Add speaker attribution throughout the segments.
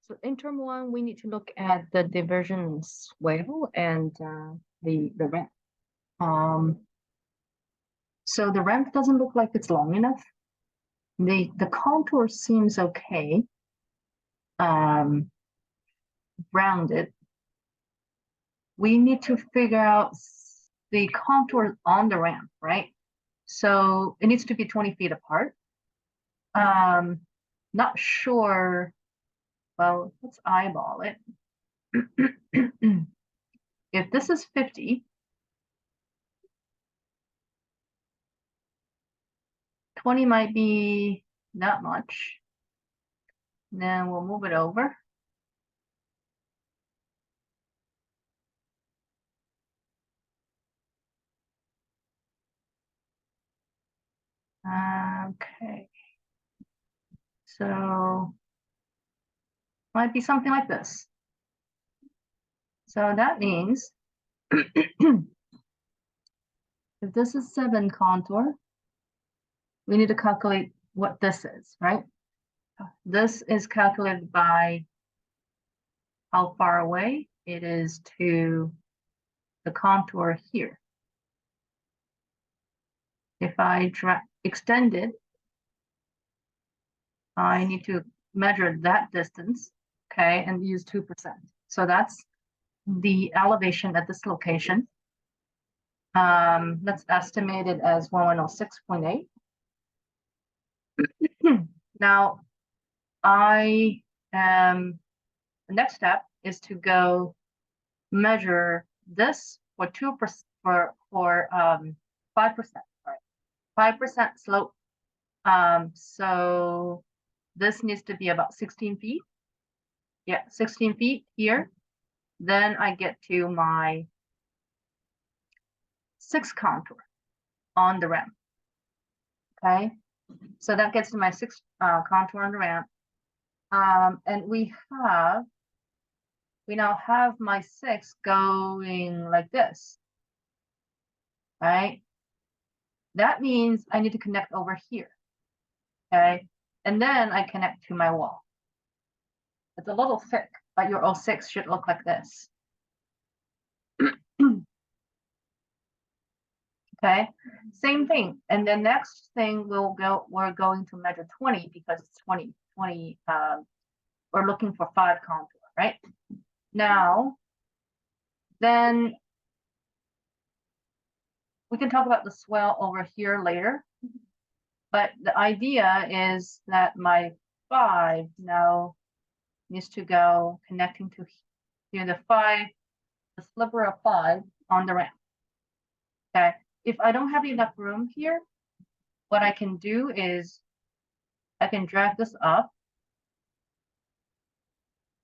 Speaker 1: So in term one, we need to look at the diversion swale and the ramp. So the ramp doesn't look like it's long enough. The contour seems okay. Rounded. We need to figure out the contour on the ramp, right? So it needs to be 20 feet apart. Not sure. Well, let's eyeball it. If this is 50, 20 might be not much. Then we'll move it over. Okay. So might be something like this. So that means if this is 7 contour, we need to calculate what this is, right? This is calculated by how far away it is to the contour here. If I extend it, I need to measure that distance, okay, and use 2%. So that's the elevation at this location. Let's estimate it as 1106.8. Now, the next step is to go measure this for 2% for 5%, right? 5% slope. So this needs to be about 16 feet. Yeah, 16 feet here. Then I get to my 6 contour on the ramp. Okay, so that gets to my 6 contour on the ramp. And we now have my 6 going like this, right? That means I need to connect over here, okay? And then I connect to my wall. It's a little thick, but your 06 should look like this. Okay, same thing. And the next thing we're going to measure 20 because it's 20. We're looking for 5 contour, right? Now, then we can talk about the swell over here later. But the idea is that my 5 now needs to go connecting to the 5, the sliver of 5 on the ramp. Okay, if I don't have enough room here, what I can do is I can drag this up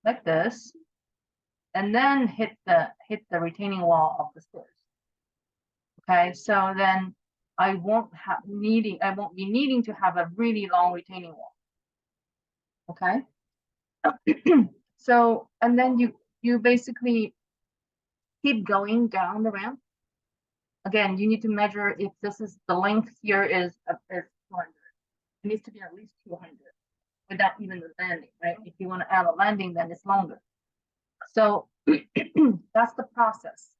Speaker 1: like this, and then hit the retaining wall of the stairs. Okay, so then I won't be needing to have a really long retaining wall. Okay. So, and then you basically keep going down the ramp. Again, you need to measure if this is the length here is 200. It needs to be at least 200 without even the landing, right? If you want to add a landing, then it's longer. So that's the process.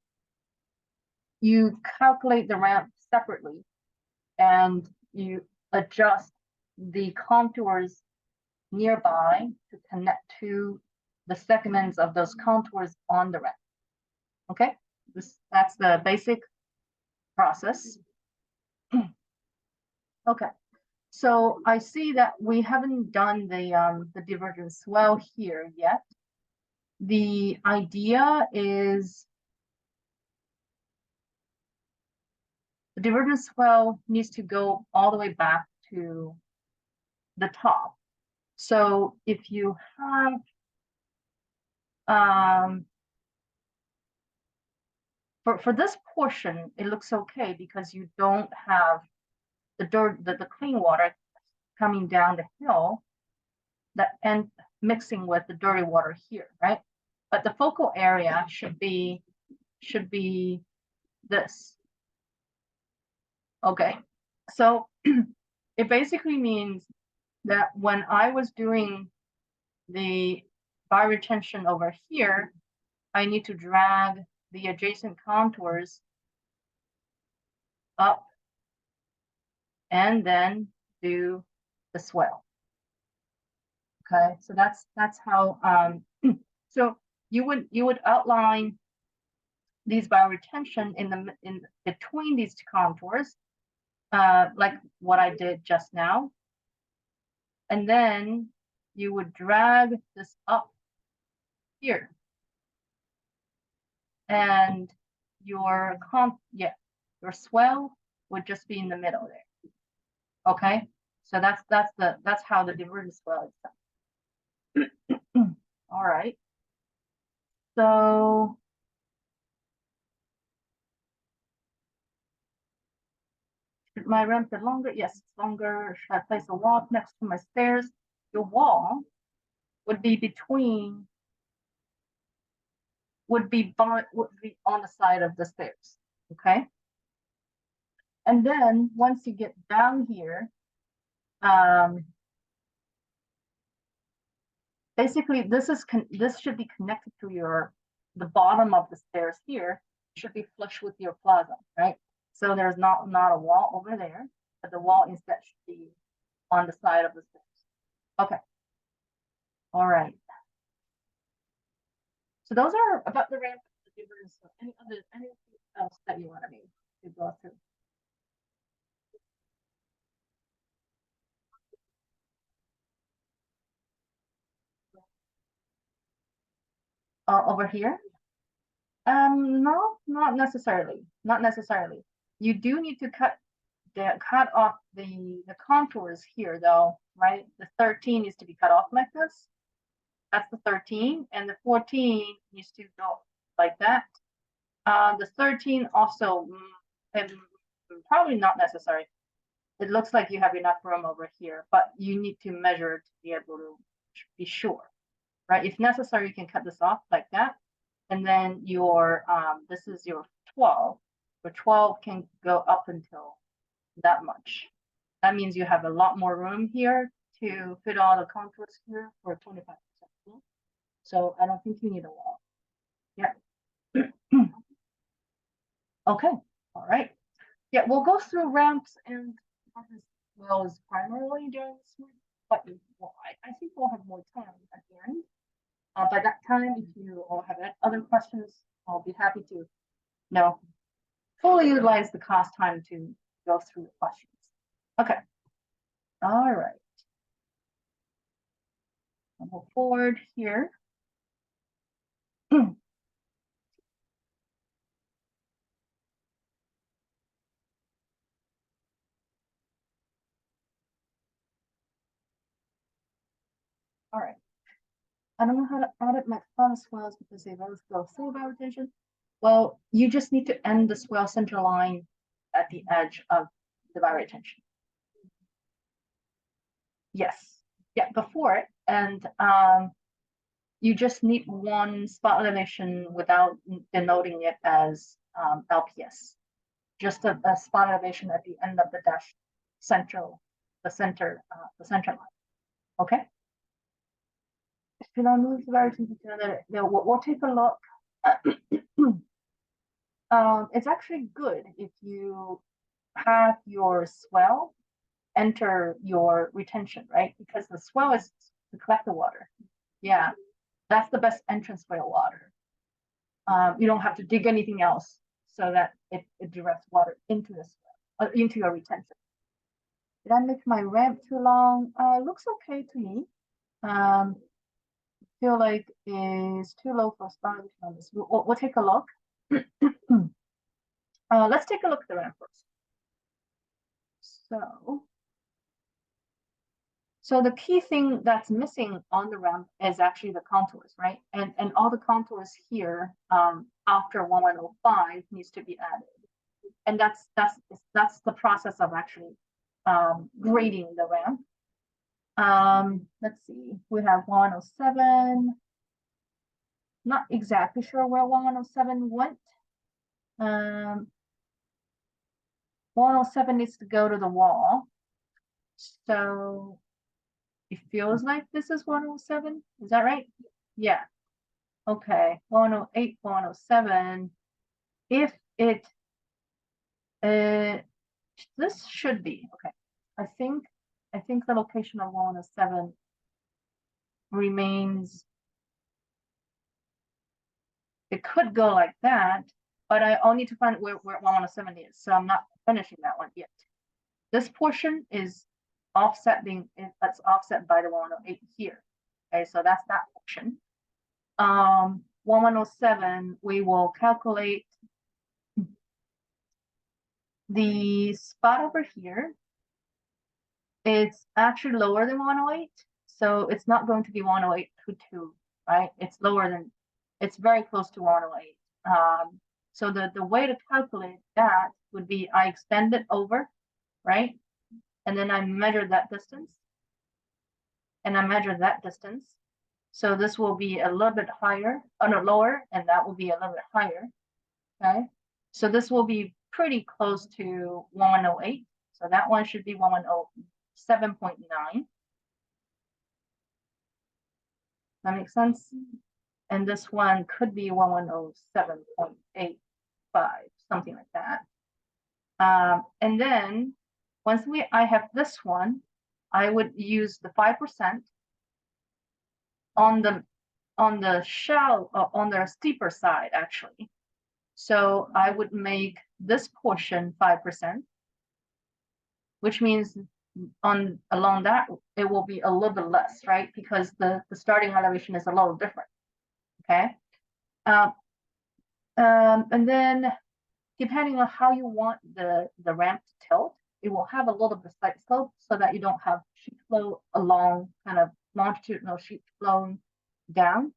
Speaker 1: You calculate the ramp separately and you adjust the contours nearby to connect to the segments of those contours on the ramp. Okay, that's the basic process. Okay, so I see that we haven't done the divergence swell here yet. The idea is the divergence swell needs to go all the way back to the top. So if you have for this portion, it looks okay because you don't have the dirt, the clean water coming down the hill and mixing with the dirty water here, right? But the focal area should be this. Okay, so it basically means that when I was doing the bioretention over here, I need to drag the adjacent contours up and then do the swell. Okay, so that's how so you would outline these bioretention in between these two contours, like what I did just now. And then you would drag this up here. And your swell would just be in the middle there. Okay, so that's how the divergence swell is done. All right. So should my ramp be longer? Yes, it's longer. Should I place a wall next to my stairs? Your wall would be between would be on the side of the stairs. Okay. And then once you get down here, basically this should be connected to the bottom of the stairs here. It should be flush with your plaza, right? So there's not a wall over there, but the wall instead should be on the side of the stairs. Okay. All right. So those are about the ramp. Anything else that you want me to go through? Over here? No, not necessarily. Not necessarily. You do need to cut off the contours here though, right? The 13 needs to be cut off like this. That's the 13, and the 14 needs to go like that. The 13 also, and probably not necessary. It looks like you have enough room over here, but you need to measure to be able to be sure, right? If necessary, you can cut this off like that. And then this is your 12. Your 12 can go up until that much. That means you have a lot more room here to fit all the contours here for 25%. So I don't think you need a wall. Yeah. Okay. All right. Yeah, we'll go through ramps and wells primarily during this week, but I think we'll have more time at the end. By that time, if you all have other questions, I'll be happy to fully utilize the class time to go through the questions. Okay. All right. I'll move forward here. All right. I don't know how to audit my fun swells because they both go through bioretention. Well, you just need to end the swell center line at the edge of the bioretention. Yes. Yeah, before it. And you just need one spot elevation without denoting it as LPS. Just a spot elevation at the end of the dash the center line. Okay. Should I move the bioretention to another? No, we'll take a look. It's actually good if you have your swell enter your retention, right? Because the swell is to collect the water. Yeah, that's the best entrance for your water. You don't have to dig anything else so that it directs water into the swell, into your retention. Did I make my ramp too long? Looks okay to me. Feel like is too low for starvation on this. We'll take a look. Let's take a look at the ramp first. So the key thing that's missing on the ramp is actually the contours, right? And all the contours here after 1105 needs to be added. And that's the process of actually grading the ramp. Let's see, we have 1107. Not exactly sure where 1107 went. 107 needs to go to the wall. So it feels like this is 107. Is that right? Yeah. Okay. 108, 107. If it, this should be okay. I think the location of 107 remains. It could go like that, but I'll need to find where 107 is. So I'm not finishing that one yet. This portion is offsetting, that's offset by the 108 here. Okay, so that's that portion. 1107, we will calculate the spot over here. It's actually lower than 108, so it's not going to be 108.22, right? It's lower than, it's very close to 108. So the way to calculate that would be I extend it over, right? And then I measure that distance, and I measure that distance. So this will be a little bit higher, no, lower, and that will be a little bit higher, okay? So this will be pretty close to 1108. So that one should be 107.9. That makes sense? And this one could be 1107.85, something like that. And then once I have this one, I would use the 5% on the shallow, on the steeper side, actually. So I would make this portion 5%, which means along that it will be a little bit less, right? Because the starting elevation is a little different. Okay. And then depending on how you want the ramp to tilt, it will have a little bit of slight slope so that you don't have sheet flow along kind of longitudinal sheet flowing down.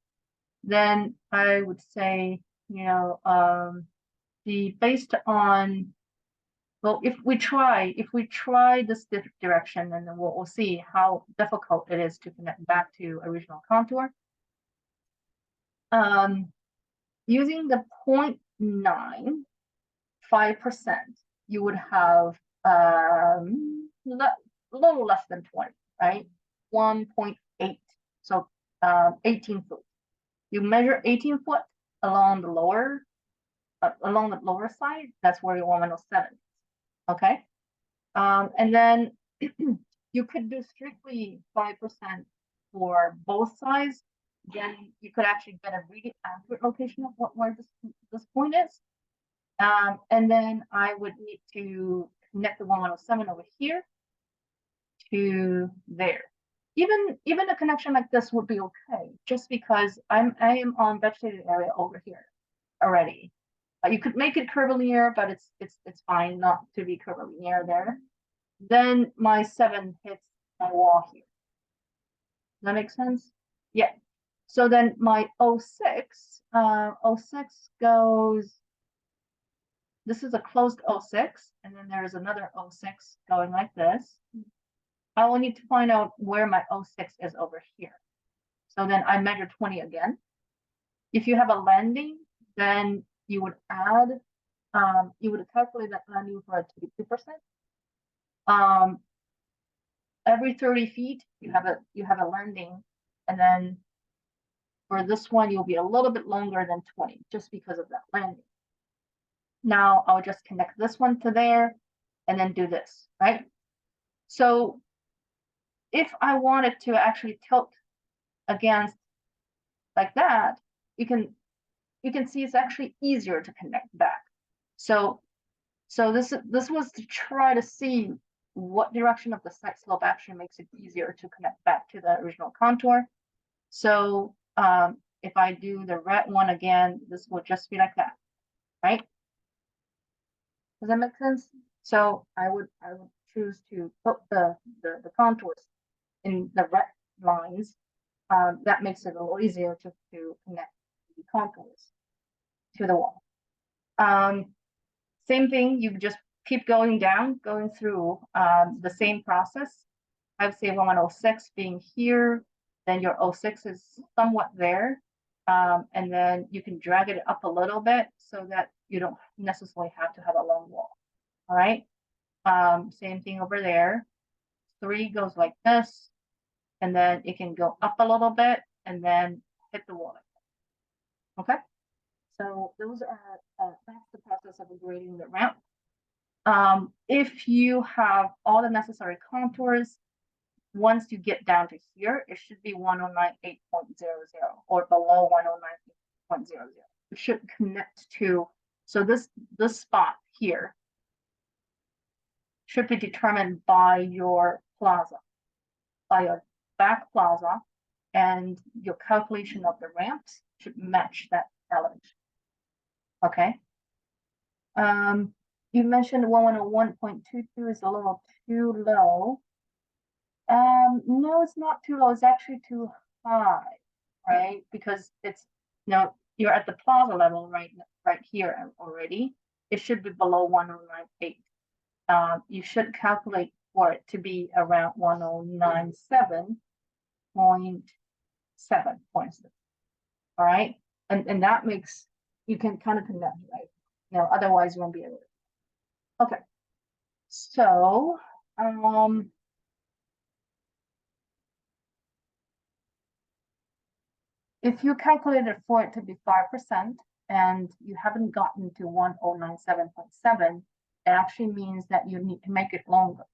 Speaker 1: Then I would say, based on, well, if we try this direction, and then we'll see how difficult it is to connect back to original contour. Using the 0.9, 5%, you would have a little less than 20, right? 1.8, so 18 foot. You measure 18 foot along the lower side. That's where your 107 is. Okay. And then you could do strictly 5% for both sides. Then you could actually get a really accurate location of where this point is. And then I would need to connect the 107 over here to there. Even a connection like this would be okay, just because I am on vegetated area over here already. You could make it curvilinear, but it's fine not to be curvilinear there. Then my 7 hits my wall here. Does that make sense? Yeah. So then my 06, 06 goes, this is a closed 06, and then there's another 06 going like this. I will need to find out where my 06 is over here. So then I measure 20 again. If you have a landing, then you would add, you would calculate that landing for it to be 2%. Every 30 feet, you have a landing, and then for this one, you'll be a little bit longer than 20, just because of that landing. Now I'll just connect this one to there, and then do this, right? So if I wanted to actually tilt against like that, you can see it's actually easier to connect back. So this was to try to see what direction of the side slope actually makes it easier to connect back to the original contour. So if I do the red one again, this will just be like that, right? Does that make sense? So I would choose to put the contours in the red lines. That makes it a little easier to connect the contours to the wall. Same thing, you just keep going down, going through the same process. I would say 106 being here, then your 06 is somewhat there. And then you can drag it up a little bit so that you don't necessarily have to have a long wall. All right. Same thing over there. 3 goes like this, and then it can go up a little bit, and then hit the wall. Okay, so those are that's the process of grading the ramp. If you have all the necessary contours, once you get down to here, it should be 1098.00 or below 1098.00. It should connect to, so this spot here should be determined by your plaza, by your back plaza, and your calculation of the ramps should match that elevation. Okay. You mentioned 101.22 is a little too low. No, it's not too low. It's actually too high, right? Because it's, you know, you're at the plaza level right here already. It should be below 1098. You should calculate for it to be around 1097.7 points. All right, and that makes, you can kind of connect, right? You know, otherwise you won't be able to. Okay, so if you calculated for it to be 5% and you haven't gotten to 1097.7, it actually means that you need to make it longer.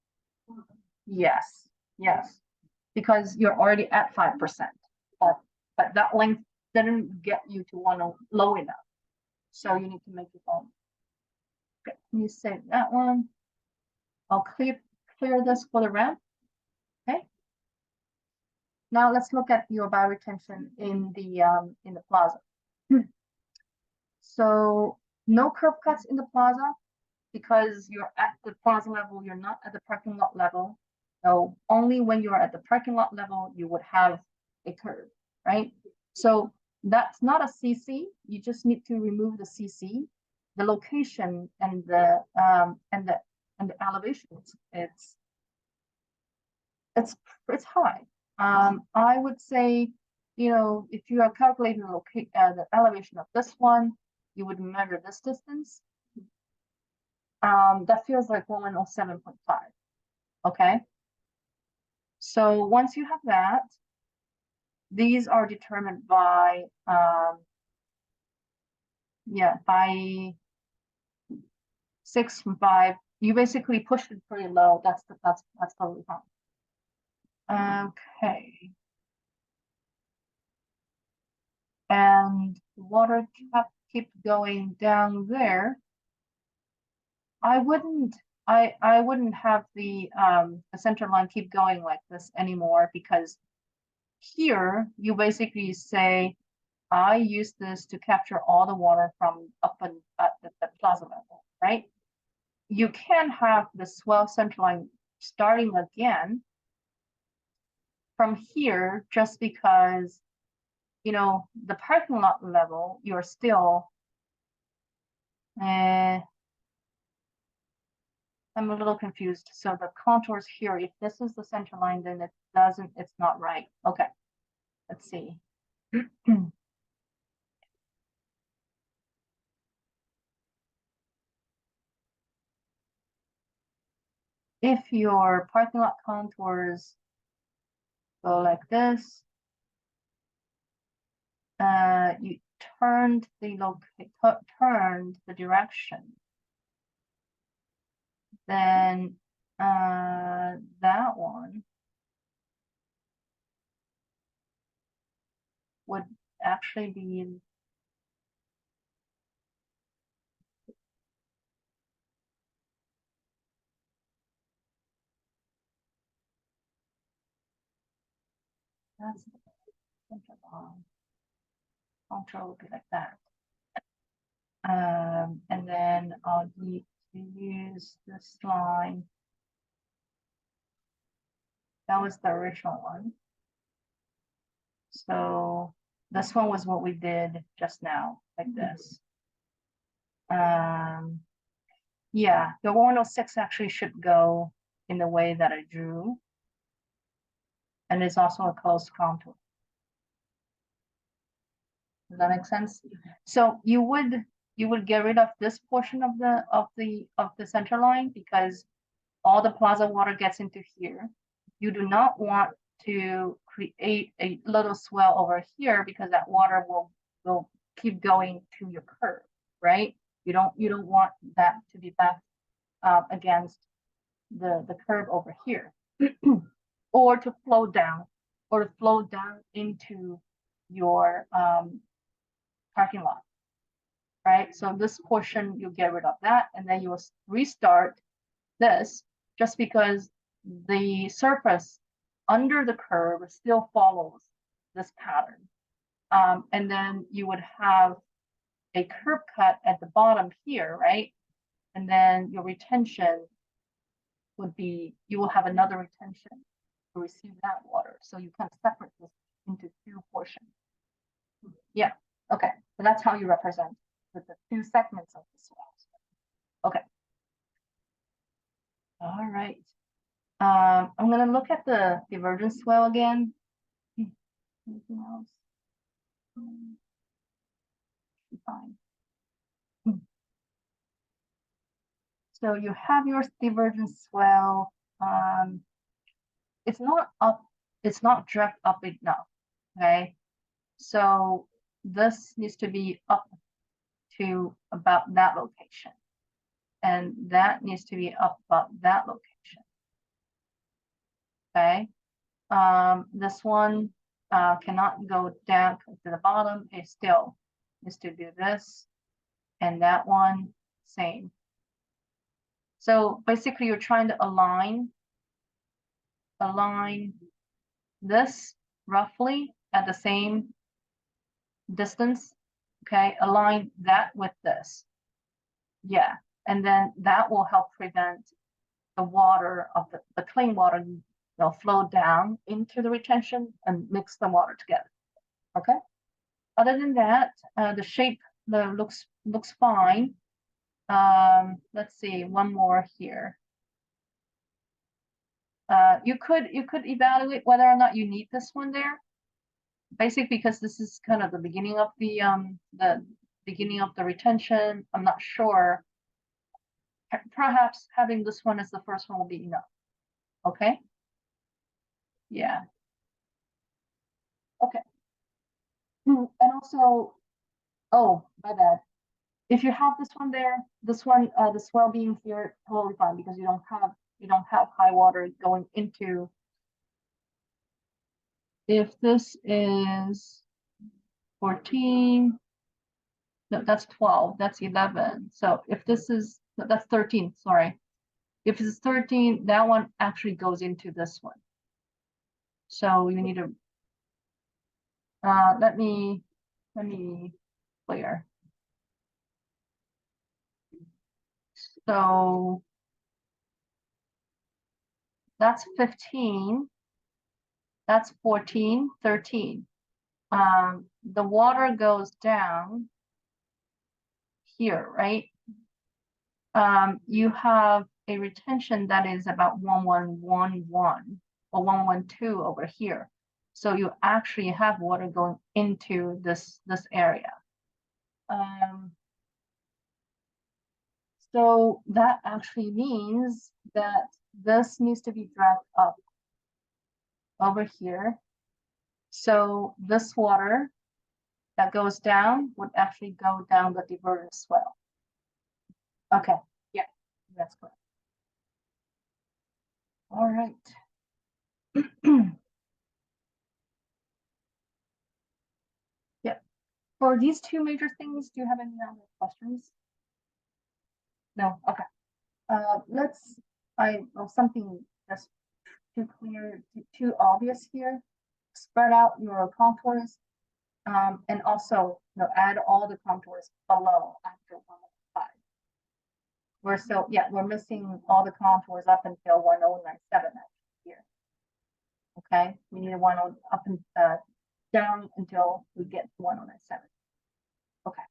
Speaker 1: Yes, yes, because you're already at 5%, but that length didn't get you to low enough. So you need to make it longer. Okay, you save that one. I'll clear this for the ramp. Okay. Now let's look at your bioretention in the plaza. So no curb cuts in the plaza because you're at the plaza level, you're not at the parking lot level. So only when you are at the parking lot level, you would have a curb, right? So that's not a CC. You just need to remove the CC, the location, and the elevation. It's high. I would say, you know, if you are calculating the elevation of this one, you would measure this distance. That feels like 107.5. Okay. So once you have that, these are determined by by 6 and 5. You basically pushed it pretty low. That's totally fine. Okay. And water keep going down there. I wouldn't have the center line keep going like this anymore, because here you basically say, I use this to capture all the water from up and at the plaza level, right? You can have the swell center line starting again from here, just because, you know, the parking lot level, you're still I'm a little confused. So the contours here, if this is the center line, then it's not right. Okay, let's see. If your parking lot contours go like this, you turned the direction, then that one would actually be that's contour would be like that. And then I'll need to use this line. That was the original one. So this one was what we did just now, like this. Yeah, the 106 actually should go in the way that I drew. And it's also a closed contour. Does that make sense? So you would get rid of this portion of the center line, because all the plaza water gets into here. You do not want to create a little swell over here because that water will keep going to your curb, right? You don't want that to be back against the curb over here, or to flow down, into your parking lot, right? So this portion, you get rid of that, and then you will restart this, just because the surface under the curb still follows this pattern. And then you would have a curb cut at the bottom here, right? And then your retention would be, you will have another retention to receive that water. So you kind of separate this into two portions. Yeah, okay. So that's how you represent with the two segments of the swells. Okay. All right. I'm going to look at the divergent swell again. Anything else? Fine. So you have your divergent swell. It's not up, it's not dragged up enough. Okay. So this needs to be up to about that location. And that needs to be up about that location. Okay. This one cannot go down to the bottom. It still needs to do this. And that one, same. So basically you're trying to align this roughly at the same distance. Okay, align that with this. Yeah, and then that will help prevent the water of the clean water, flow down into the retention and mix the water together. Okay. Other than that, the shape looks fine. Let's see, one more here. You could evaluate whether or not you need this one there. Basically, because this is kind of the beginning of the beginning of the retention. I'm not sure. Perhaps having this one as the first one will be enough. Okay. Yeah. Okay. And also, oh, my bad. If you have this one there, this one, the swell being here, totally fine, because you don't have high water going into. If this is 14, no, that's 12, that's 11. So if this is, no, that's 13, sorry. If it's 13, that one actually goes into this one. So you need to, let me clear. So that's 15, that's 14, 13. The water goes down here, right? You have a retention that is about 1111 or 112 over here. So you actually have water going into this area. So that actually means that this needs to be dragged up over here. So this water that goes down would actually go down the divergent swell. Okay, yeah, that's correct. All right. Yeah. For these two major things, do you have any other questions? No. Okay. Something that's too clear, too obvious here. Spread out your contours, and also add all the contours below after 105. We're missing all the contours up until 1097 here. Okay, we need a 10 up and down until we get to 1097. Okay.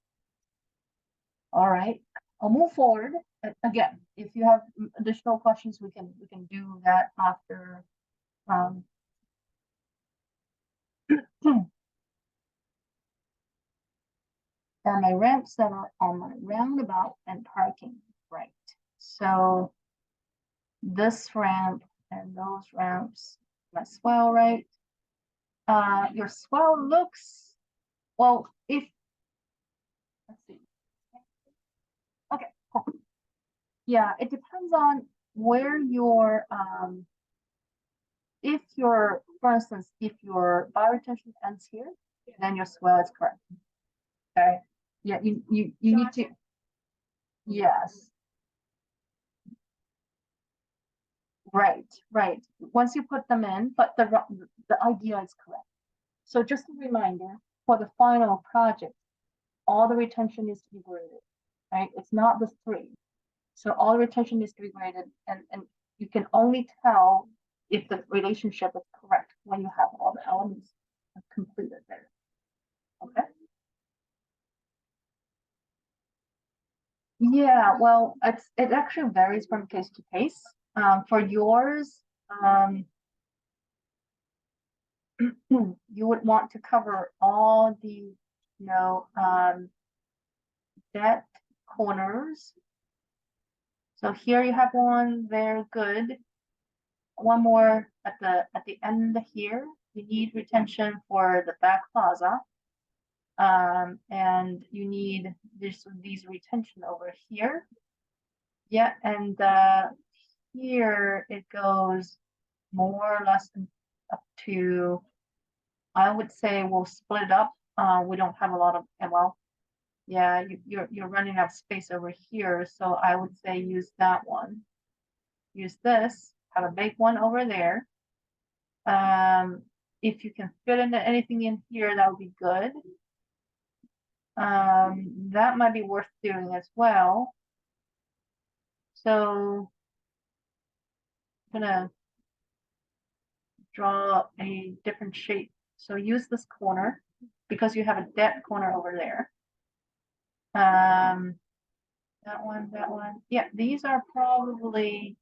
Speaker 1: All right. I'll move forward. Again, if you have additional questions, we can do that after. Are my ramps that are on my roundabout and parking, right? So this ramp and those ramps, my swell, right? your swell looks, well, let's see. Okay, cool. Yeah, it depends on where your, if your, for instance, if your bioretention ends here, then your swell is correct. Okay, yeah, you need to, yes, right. Once you put them in, but the idea is correct. So just a reminder, for the final project, all the retention needs to be graded, right? It's not the 3. So all the retention needs to be graded, and you can only tell if the relationship is correct when you have all the elements completed there. Okay. Yeah, well, it actually varies from case to case. For yours, you would want to cover all the, dead corners. So here you have one, very good. One more at the end here. You need retention for the back plaza. And you need these retention over here. Yeah, and here it goes more or less up to, I would say we'll split it up. We don't have a lot of, well, yeah, you're running out of space over here, so I would say use that one. Use this, have a big one over there. If you can fit into anything in here, that would be good. That might be worth doing as well. So I'm gonna draw a different shape. So use this corner because you have a dead corner over there. That one. Yeah, these are probably,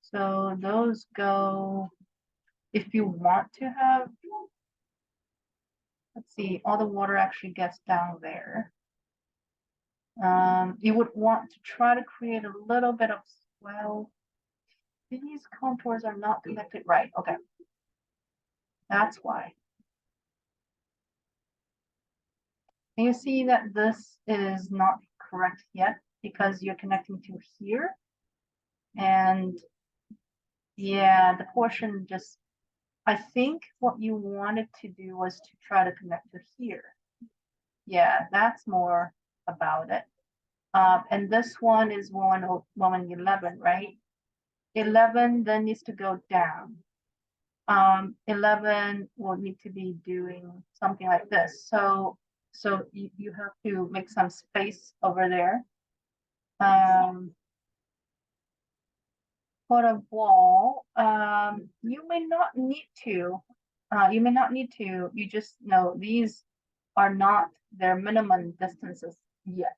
Speaker 1: so those go, if you want to have, let's see, all the water actually gets down there. You would want to try to create a little bit of swell. These contours are not connected right. Okay. That's why. And you see that this is not correct yet because you're connecting to here. And yeah, the portion just, I think what you wanted to do was to try to connect to here. Yeah, that's more about it. And this one is 111, right? 11 then needs to go down. 11 will need to be doing something like this. So you have to make some space over there. For a wall, you may not need to. You just know these are not their minimum distances yet.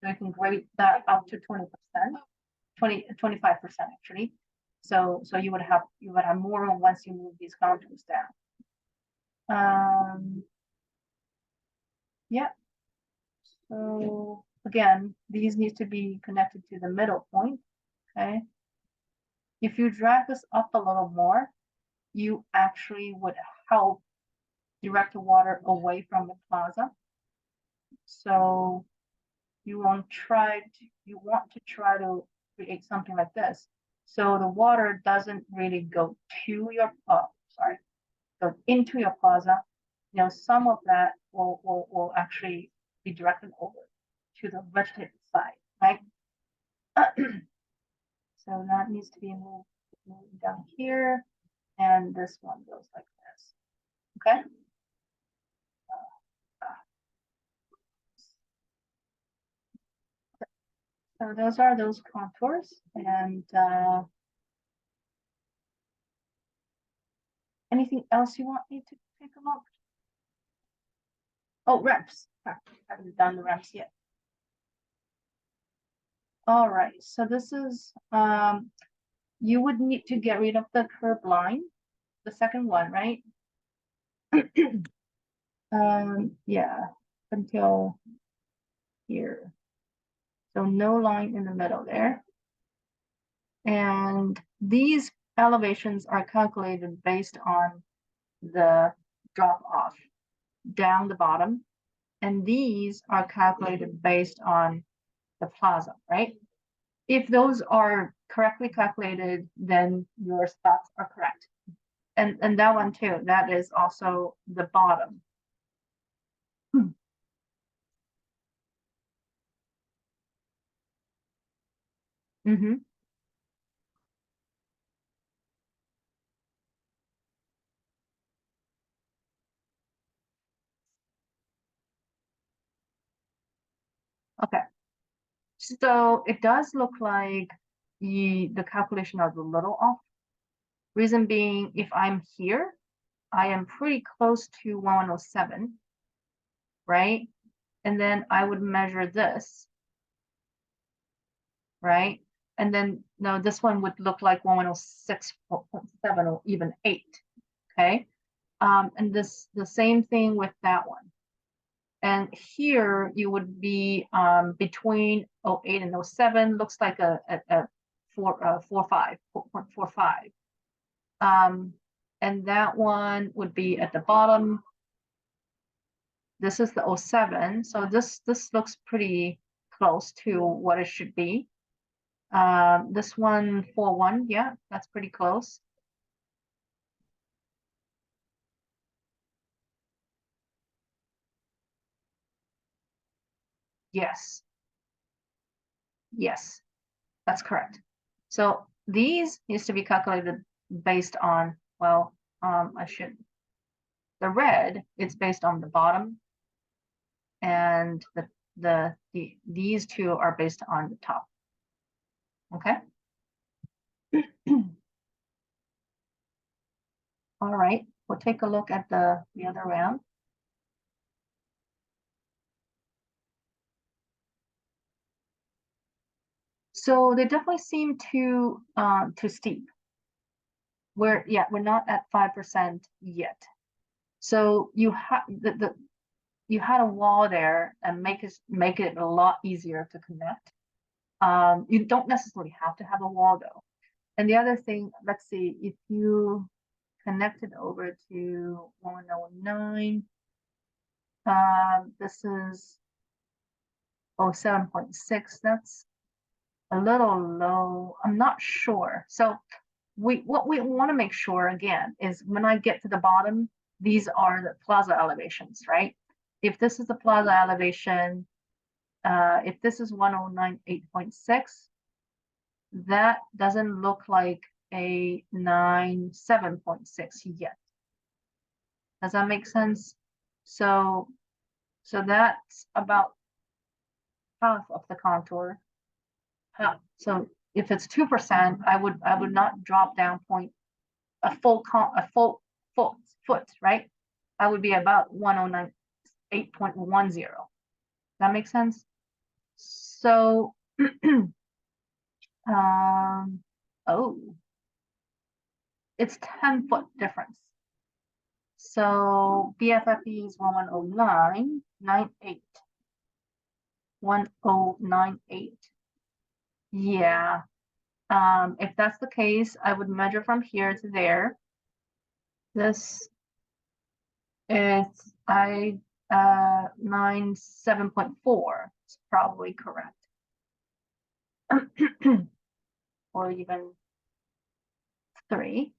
Speaker 1: So you can grade that up to 20%, 25% actually. So you would have more room once you move these contours down. Yeah. So again, these need to be connected to the middle point. Okay. If you drag this up a little more, you actually would help direct the water away from the plaza. So you want to try to create something like this. So the water doesn't really go to your, go into your plaza. Some of that will actually be directed over to the vegetated side, right? So that needs to be moved down here, and this one goes like this. Okay. So those are those contours, and anything else you want me to take a look? Oh, reps. Haven't done the reps yet. All right, so this is, you would need to get rid of the curb line, the second one, right? Yeah, until here. So no line in the middle there. And these elevations are calculated based on the drop off down the bottom, and these are calculated based on the plaza, right? If those are correctly calculated, then your spots are correct. And that one too, that is also the bottom. Mm-hmm. Okay. So it does look like the calculation is a little off. Reason being, if I'm here, I am pretty close to 107, right? And then I would measure this, right? And then, no, this one would look like 106.7 or even 8, okay? And the same thing with that one. And here you would be between 08 and 07, looks like a 4.45. And that one would be at the bottom. This is the 07, so this looks pretty close to what it should be. This one 4.1, yeah, that's pretty close. Yes, yes, that's correct. So these needs to be calculated based on, well, I should, the red, it's based on the bottom, and these two are based on the top. Okay. All right, we'll take a look at the other round. So they definitely seem too steep. We're not at 5% yet. So you had you had a wall there and make it a lot easier to connect. You don't necessarily have to have a wall though. And the other thing, let's see, if you connect it over to 109, this is 07.6. That's a little low. I'm not sure. So what we want to make sure again is when I get to the bottom, these are the plaza elevations, right? If this is the plaza elevation, if this is 1098.6, that doesn't look like a 97.6 yet. Does that make sense? So that's about half of the contour. So if it's 2%, I would not drop down a full foot, right? I would be about 109.8.10. That makes sense? So oh, it's 10-foot difference. So BFFE is 1109.98. 1098. Yeah. If that's the case, I would measure from here to there. This is 97.4. It's probably correct. Or even 3.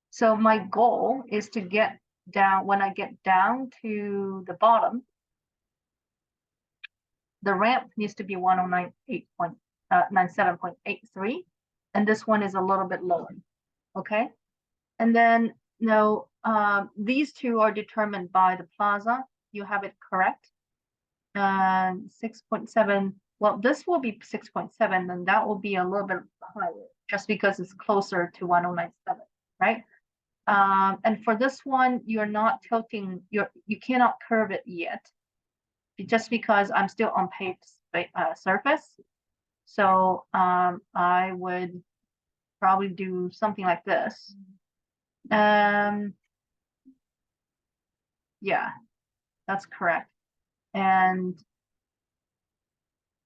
Speaker 1: So my goal is to get down, when I get down to the bottom, the ramp needs to be 109.97.83, and this one is a little bit lower. Okay. And then no, these two are determined by the plaza. You have it correct. 6.7. Well, this will be 6.7, and that will be a little bit higher just because it's closer to 1097, right? And for this one, you're not tilting, you cannot curve it yet, just because I'm still on paved surface. So I would probably do something like this. Yeah, that's correct. And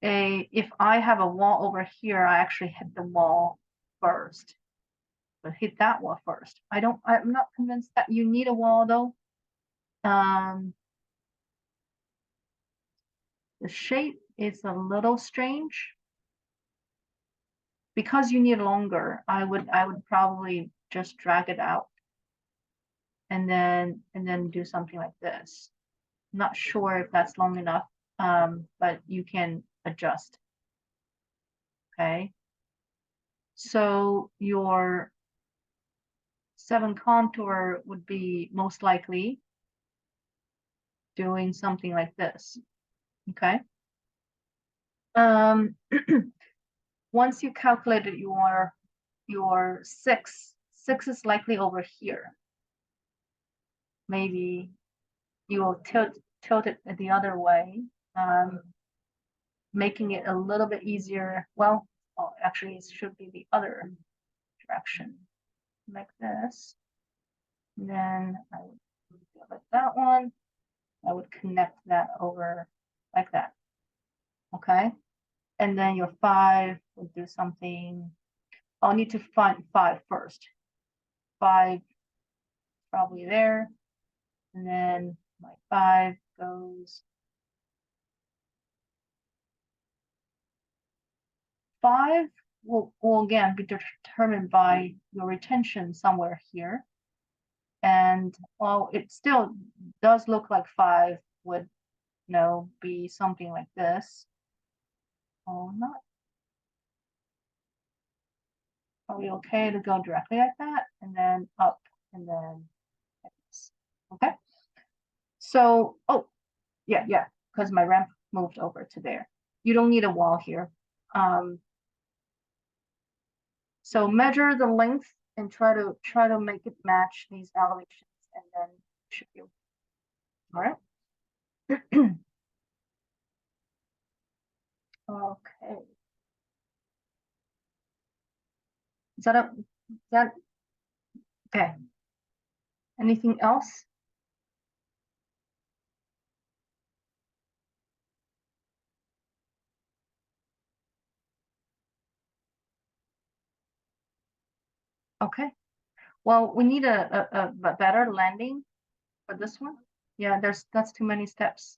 Speaker 1: if I have a wall over here, I actually hit the wall first. but hit that wall first. I'm not convinced that you need a wall though. The shape is a little strange. Because you need longer, I would probably just drag it out and then do something like this. Not sure if that's long enough, but you can adjust. Okay. So your 7 contour would be most likely doing something like this. Okay. Once you calculated your 6 is likely over here. Maybe you will tilt it the other way, making it a little bit easier. Well, actually, it should be the other direction, like this. And then I would select that one. I would connect that over like that. Okay. And then your 5 would do something. I'll need to find 5 first. 5 probably there. And then my 5 goes 5 will again be determined by your retention somewhere here. And well, it still does look like 5 would, you know, be something like this. Oh, not probably okay to go directly like that, and then up, and then like this. Okay. So, oh, yeah, because my ramp moved over to there. You don't need a wall here. So measure the length and try to make it match these elevations, and then should be all right. Okay. Is that okay? Anything else? Okay. Well, we need a better landing for this one. Yeah, that's too many steps.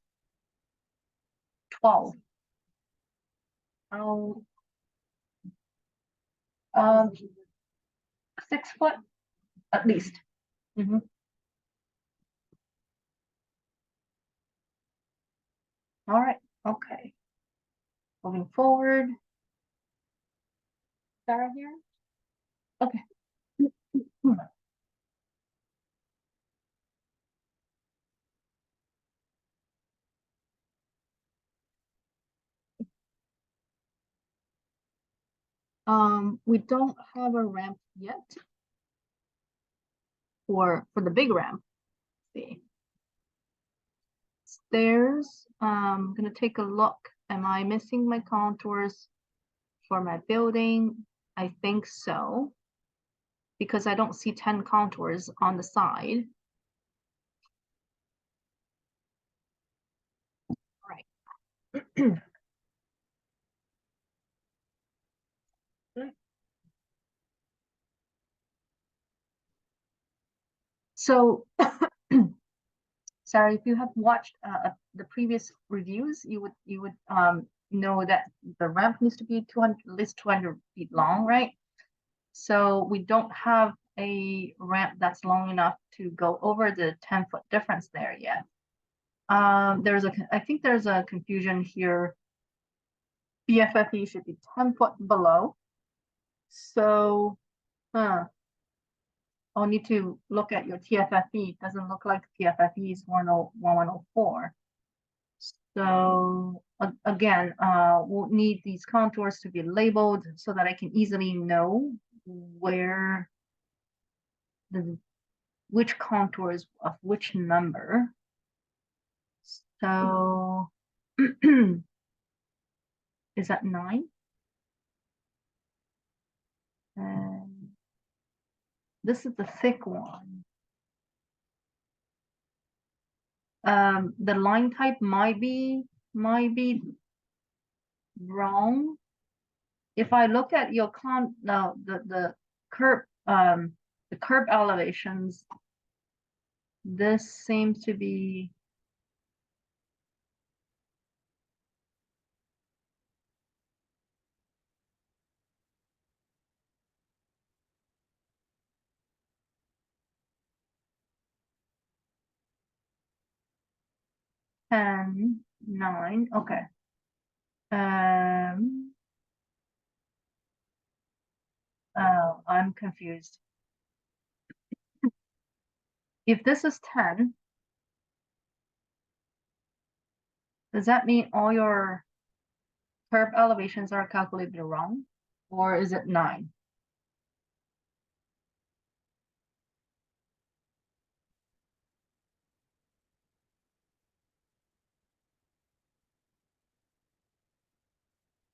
Speaker 1: 12. Oh, 6 foot at least. Mm-hmm. All right. Okay. Moving forward. Sarah here. Okay. We don't have a ramp yet for the big ramp. Let's see. Stairs. I'm gonna take a look. Am I missing my contours for my building? I think so, because I don't see 10 contours on the side. All right. So, Sarah, if you have watched the previous reviews, you would know that the ramp needs to be 200, at least 200 feet long, right? So we don't have a ramp that's long enough to go over the 10-foot difference there yet. I think there's a confusion here. BFFE should be 10 foot below. So, I'll need to look at your TFFE. It doesn't look like TFFE is 104. So again, we'll need these contours to be labeled so that I can easily know where which contours of which number. So is that 9? And this is the thick one. The line type might be wrong. If I look at your the curve the curb elevations, this seems to be ten, 9, okay. Oh, I'm confused. If this is 10, does that mean all your curb elevations are calculated wrong? Or is it 9?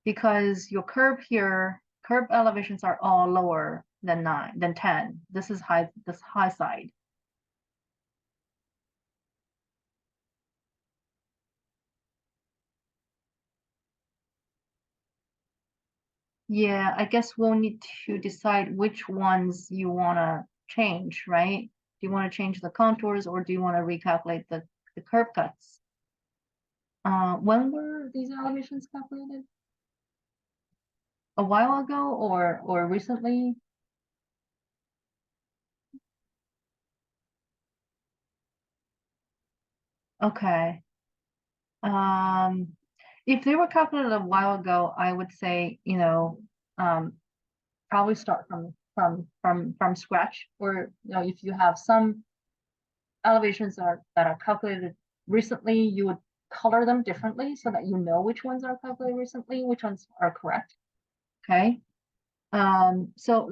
Speaker 1: Because your curb here, curb elevations are all lower than 10. This is this high side. Yeah, I guess we'll need to decide which ones you want to change, right? Do you want to change the contours or do you want to recalculate the curb cuts? When were these elevations calculated? A while ago or recently? Okay. If they were calculated a while ago, I would say, probably start from scratch, or if you have some elevations that are calculated recently, you would color them differently so that you know which ones are calculated recently, which ones are correct. Okay. So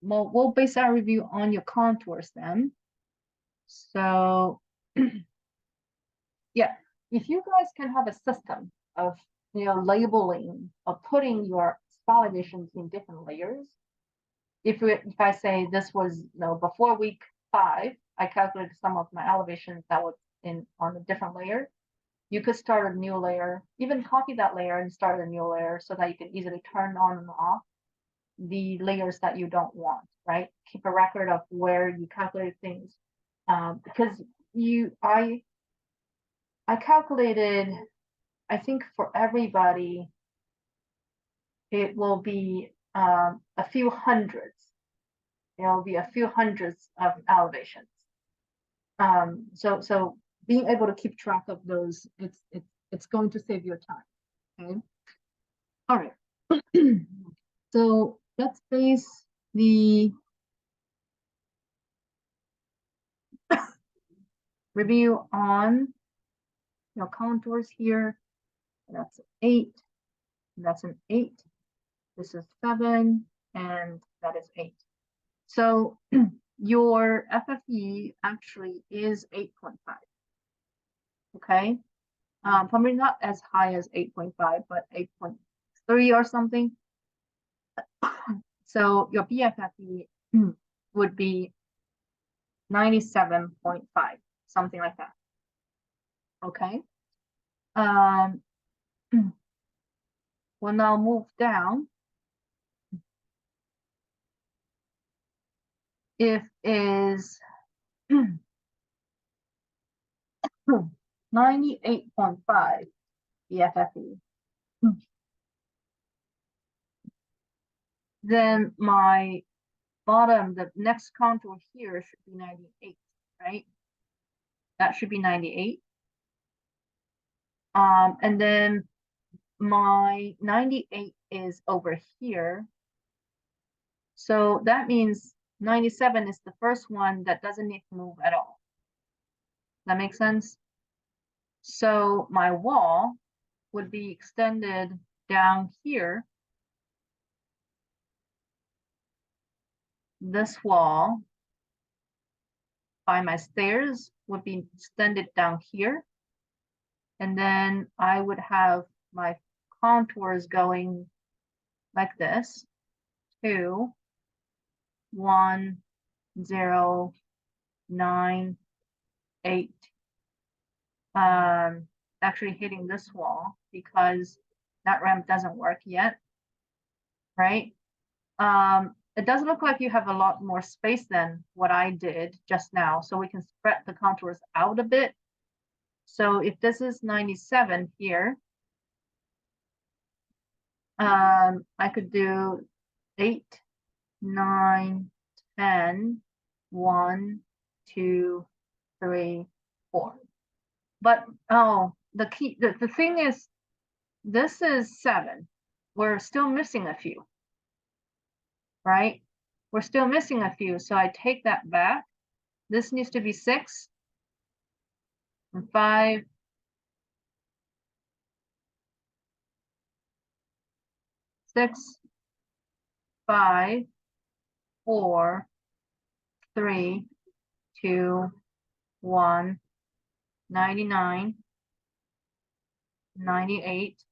Speaker 1: we'll base our review on your contours then. So yeah, if you guys can have a system of labeling or putting your elevations in different layers. If I say this was before week 5, I calculated some of my elevations that was on a different layer. You could start a new layer, even copy that layer and start a new layer so that you can easily turn on and off the layers that you don't want, right? Keep a record of where you calculated things. Because I calculated, I think for everybody, it will be a few hundreds. It'll be a few hundreds of elevations. So being able to keep track of those, it's going to save your time. Okay. All right. So let's base the review on your contours here. That's 8. That's an 8. This is 7, and that is 8. So your FFE actually is 8.5. Okay. Probably not as high as 8.5, but 8.3 or something. So your BFFE would be 97.5, something like that. Okay. We'll now move down. If is 98.5 BFFE, then my bottom, the next contour here should be 98, right? That should be 98. And then my 98 is over here. So that means 97 is the first one that doesn't need to move at all. That makes sense? So my wall would be extended down here. This wall by my stairs would be extended down here. And then I would have my contours going like this. 2, 1, 0, 9, 8. Actually hitting this wall because that ramp doesn't work yet, right? it does look like you have a lot more space than what I did just now. So we can spread the contours out a bit. So if this is 97 here, I could do 8, 9, 10, 1, 2, 3, 4. But oh, the thing is, this is 7. We're still missing a few, right? We're still missing a few, so I take that back. This needs to be 6 and 5. 6, 5, 4, 3, 2, 1, 99, 98.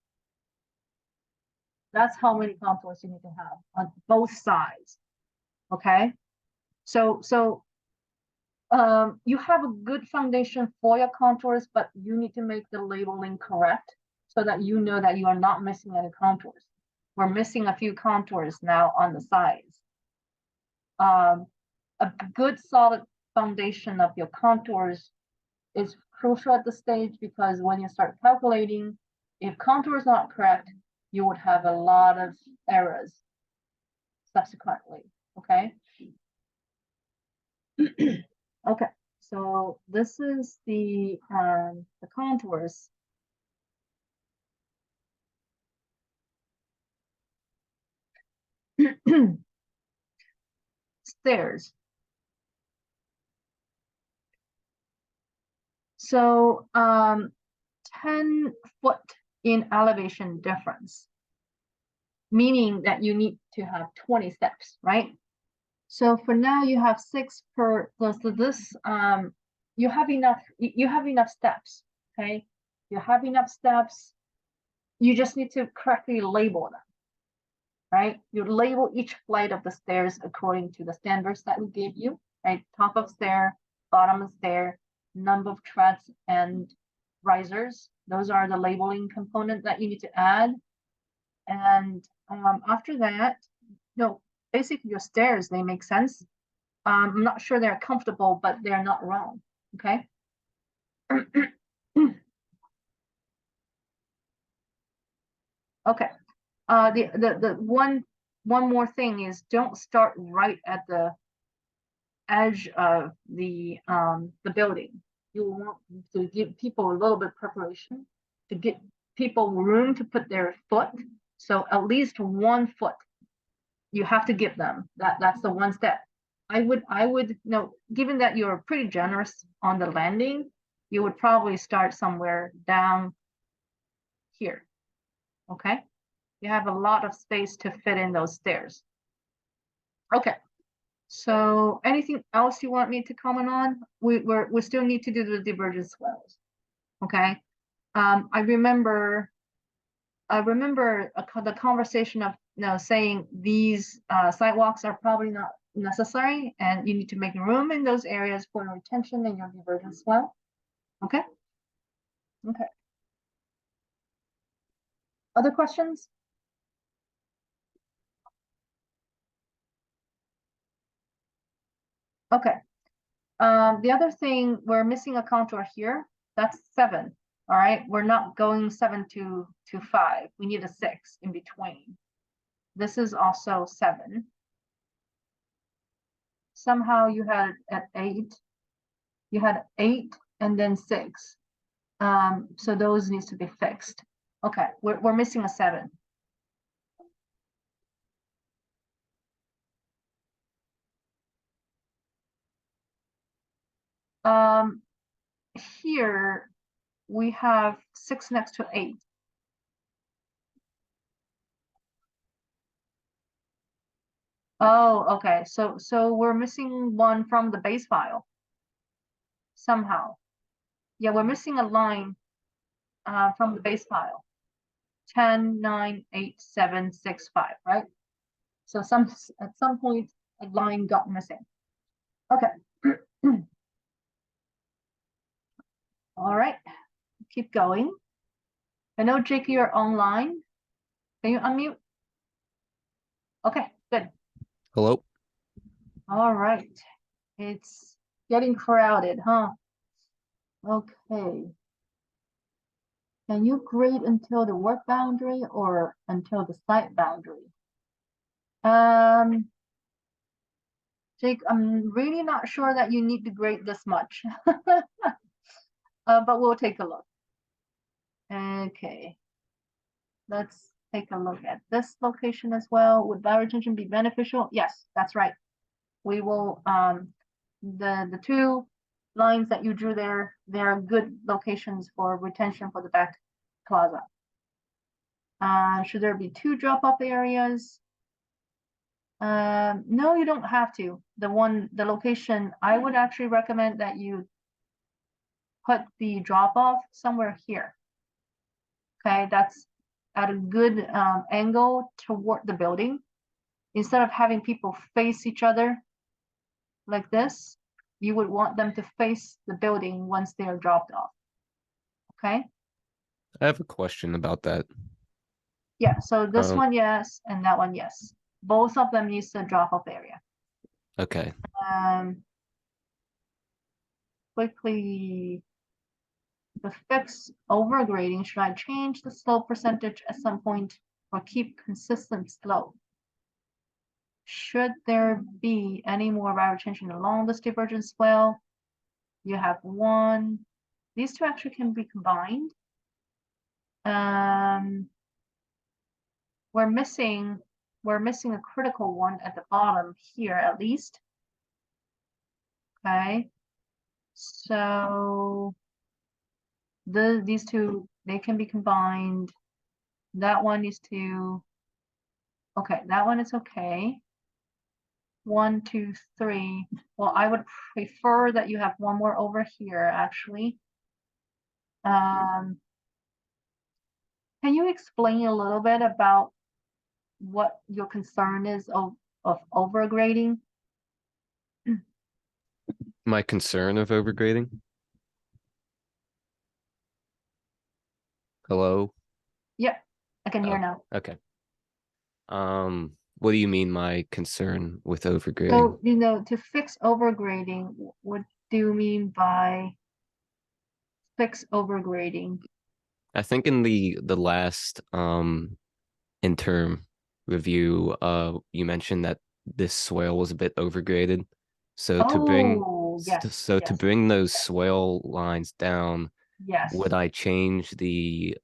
Speaker 1: That's how many contours you need to have on both sides. Okay, so you have a good foundation for your contours, but you need to make the labeling correct so that you know that you are not missing any contours. We're missing a few contours now on the sides. A good solid foundation of your contours is crucial at this stage, because when you start calculating, if contour is not correct, you would have a lot of errors subsequently. Okay. Okay, so this is the contours. Stairs. So 10-foot in elevation difference, meaning that you need to have 20 steps, right? So for now you have 6 per, so this you have enough steps, okay? You have enough steps. You just need to correctly label them, right? You label each flight of the stairs according to the standards that we gave you, right? Top of stair, bottom of stair, number of treads and risers. Those are the labeling component that you need to add. And after that, basically your stairs, they make sense. I'm not sure they're comfortable, but they're not wrong, okay? Okay. The one more thing is, don't start right at the edge of the building. You want to give people a little bit of preparation to get people room to put their foot. So at least 1 foot you have to give them. That's the one step. I would given that you're pretty generous on the landing, you would probably start somewhere down here. Okay, you have a lot of space to fit in those stairs. Okay, so anything else you want me to comment on? We still need to do the divergent swells. Okay, I remember the conversation of saying these sidewalks are probably not necessary, and you need to make room in those areas for your retention and your divergent swell. Okay. Okay. Other questions? Okay. The other thing, we're missing a contour here. That's 7. All right. We're not going 7 to 5. We need a 6 in between. This is also 7. Somehow you had at 8. You had 8 and then 6. So those needs to be fixed. Okay, we're missing a 7. Here we have 6 next to 8. Oh, okay. So we're missing 1 from the base file somehow. Yeah, we're missing a line from the base file. 10, 9, 8, 7, 6, 5, right? So at some point a line got missing. Okay. All right. Keep going. I know, Jake, you're online. Can you unmute? Okay, good.
Speaker 2: Hello?
Speaker 1: All right. It's getting crowded, huh? Okay. Can you grade until the work boundary or until the site boundary? Jake, I'm really not sure that you need to grade this much. But we'll take a look. Okay. Let's take a look at this location as well. Would bioretention be beneficial? Yes, that's right. We will, the two lines that you drew there, they're good locations for retention for the back plaza. Should there be two drop-off areas? No, you don't have to. The location, I would actually recommend that you put the drop-off somewhere here. Okay, that's at a good angle toward the building. Instead of having people face each other like this, you would want them to face the building once they are dropped off. Okay?
Speaker 2: I have a question about that.
Speaker 1: Yeah, so this
Speaker 2: Um,
Speaker 1: one, yes, and that one, yes. Both of them use the drop-off area.
Speaker 2: okay.
Speaker 1: Quickly, the fix overgrading, should I change the slope percentage at some point or keep consistent slope? Should there be any more bioretention along this divergence swell? You have one. These two actually can be combined. We're missing a critical one at the bottom here at least. Okay. So these two, they can be combined. That one is to, okay, that one is okay. 1, 2, 3. Well, I would prefer that you have one more over here, actually. Can you explain a little bit about what your concern is of overgrading?
Speaker 2: My concern of overgrading. Hello?
Speaker 1: Yeah, I can hear
Speaker 2: Oh,
Speaker 1: now.
Speaker 2: okay. What do you mean my concern with overgrading?
Speaker 1: So, to fix overgrading, what do you mean by fix overgrading?
Speaker 2: I think in the last interim review, you mentioned that this swale was a bit overgraded. So to bring
Speaker 1: Oh, yes,
Speaker 2: so to
Speaker 1: yes,
Speaker 2: bring those swale lines down,
Speaker 1: yes,
Speaker 2: would I change the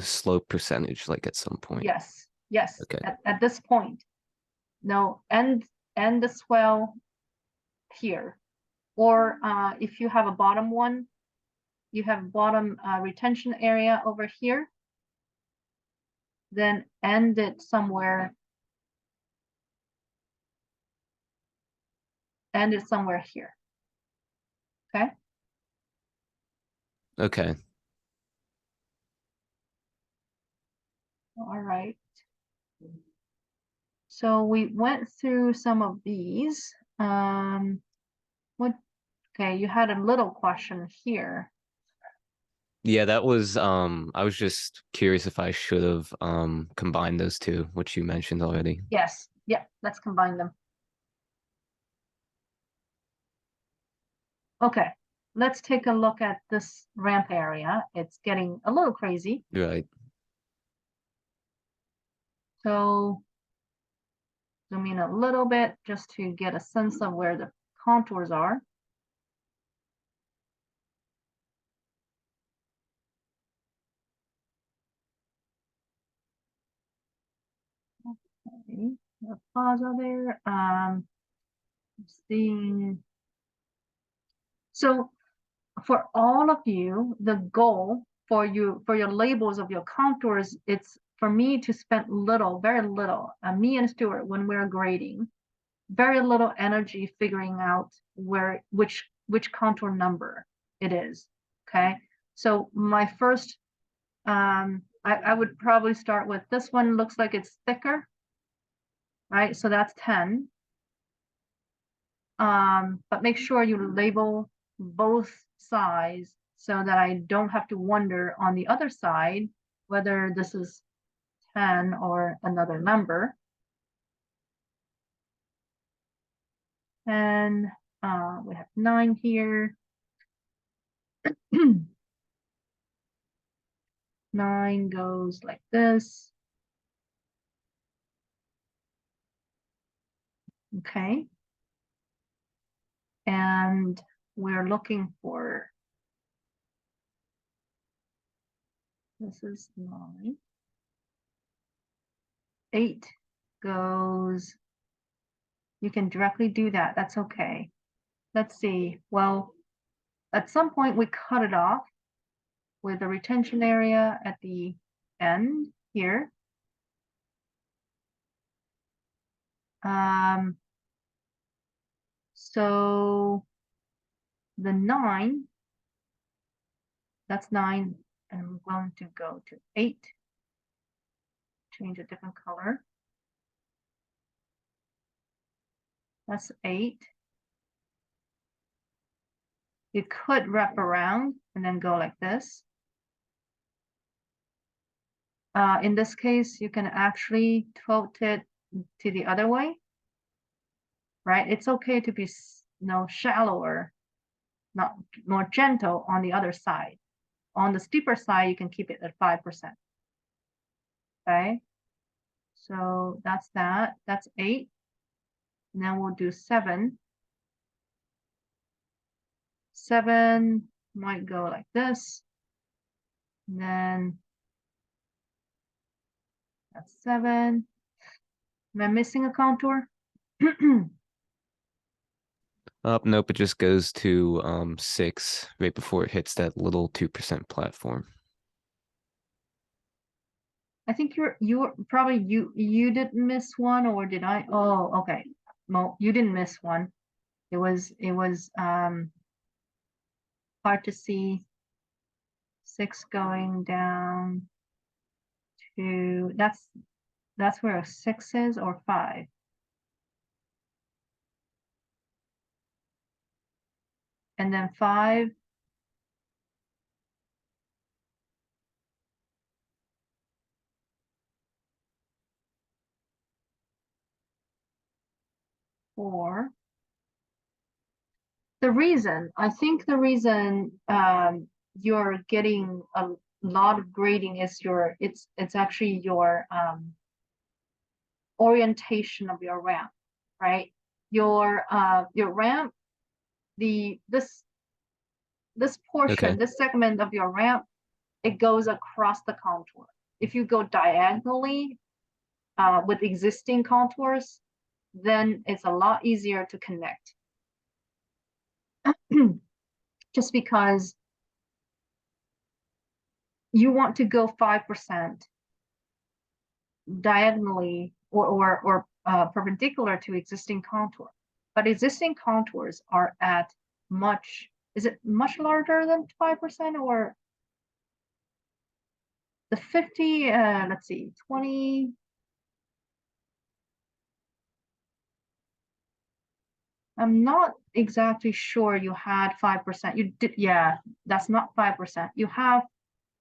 Speaker 2: slope percentage like at some point?
Speaker 1: yes, yes.
Speaker 2: Okay.
Speaker 1: At this point, no, and the swell here, or if you have a bottom one, you have bottom retention area over here, then end it somewhere. End it somewhere here. Okay.
Speaker 2: Okay.
Speaker 1: All right. So we went through some of these. What? Okay, you had a little question here.
Speaker 2: Yeah, that was I was just curious if I should have combined those two, which you mentioned already.
Speaker 1: Yes. Yeah. Let's combine them. Okay. Let's take a look at this ramp area. It's getting a little crazy.
Speaker 2: Right.
Speaker 1: So zoom in a little bit just to get a sense of where the contours are. Okay. The plaza there. Seeing. So for all of you, the goal for your labels of your contours, it's for me to spend little, very little, me and Stuart, when we're grading, very little energy figuring out which contour number it is. Okay. So my first, I would probably start with this one. Looks like it's thicker, right? So that's 10. But make sure you label both sides so that I don't have to wonder on the other side whether this is 10 or another number. 10, we have 9 here. 9 goes like this. Okay. And we're looking for, this is 9. 8 goes, you can directly do that. That's okay. Let's see. Well, at some point we cut it off with a retention area at the end here. So the 9, that's 9, and I'm going to go to 8, change a different color. That's 8. You could wrap around and then go like this. In this case, you can actually tilt it to the other way, right? It's okay to be shallower, not more gentle on the other side. On the steeper side, you can keep it at 5%. Okay, so that's that. That's 8. And then we'll do 7. 7 might go like this. And then that's 7. Am I missing a contour?
Speaker 2: Nope, it just goes to 6 right before it hits that little 2% platform.
Speaker 1: I think you're probably you didn't miss one, or did I? Oh, okay. Well, you didn't miss one. It was hard to see. 6 going down to, that's where a 6 is, or 5. And then 5. Four. I think the reason you're getting a lot of grading is it's actually your orientation of your ramp, right? Your ramp, this portion,
Speaker 2: Okay.
Speaker 1: this segment of your ramp, it goes across the contour. If you go diagonally with existing contours, then it's a lot easier to connect. Just because you want to go 5% diagonally or perpendicular to existing contour, but existing contours are at is it much larger than 5%, or the 50, let's see, 20, I'm not exactly sure you had 5%. You did, yeah, that's not 5%. You have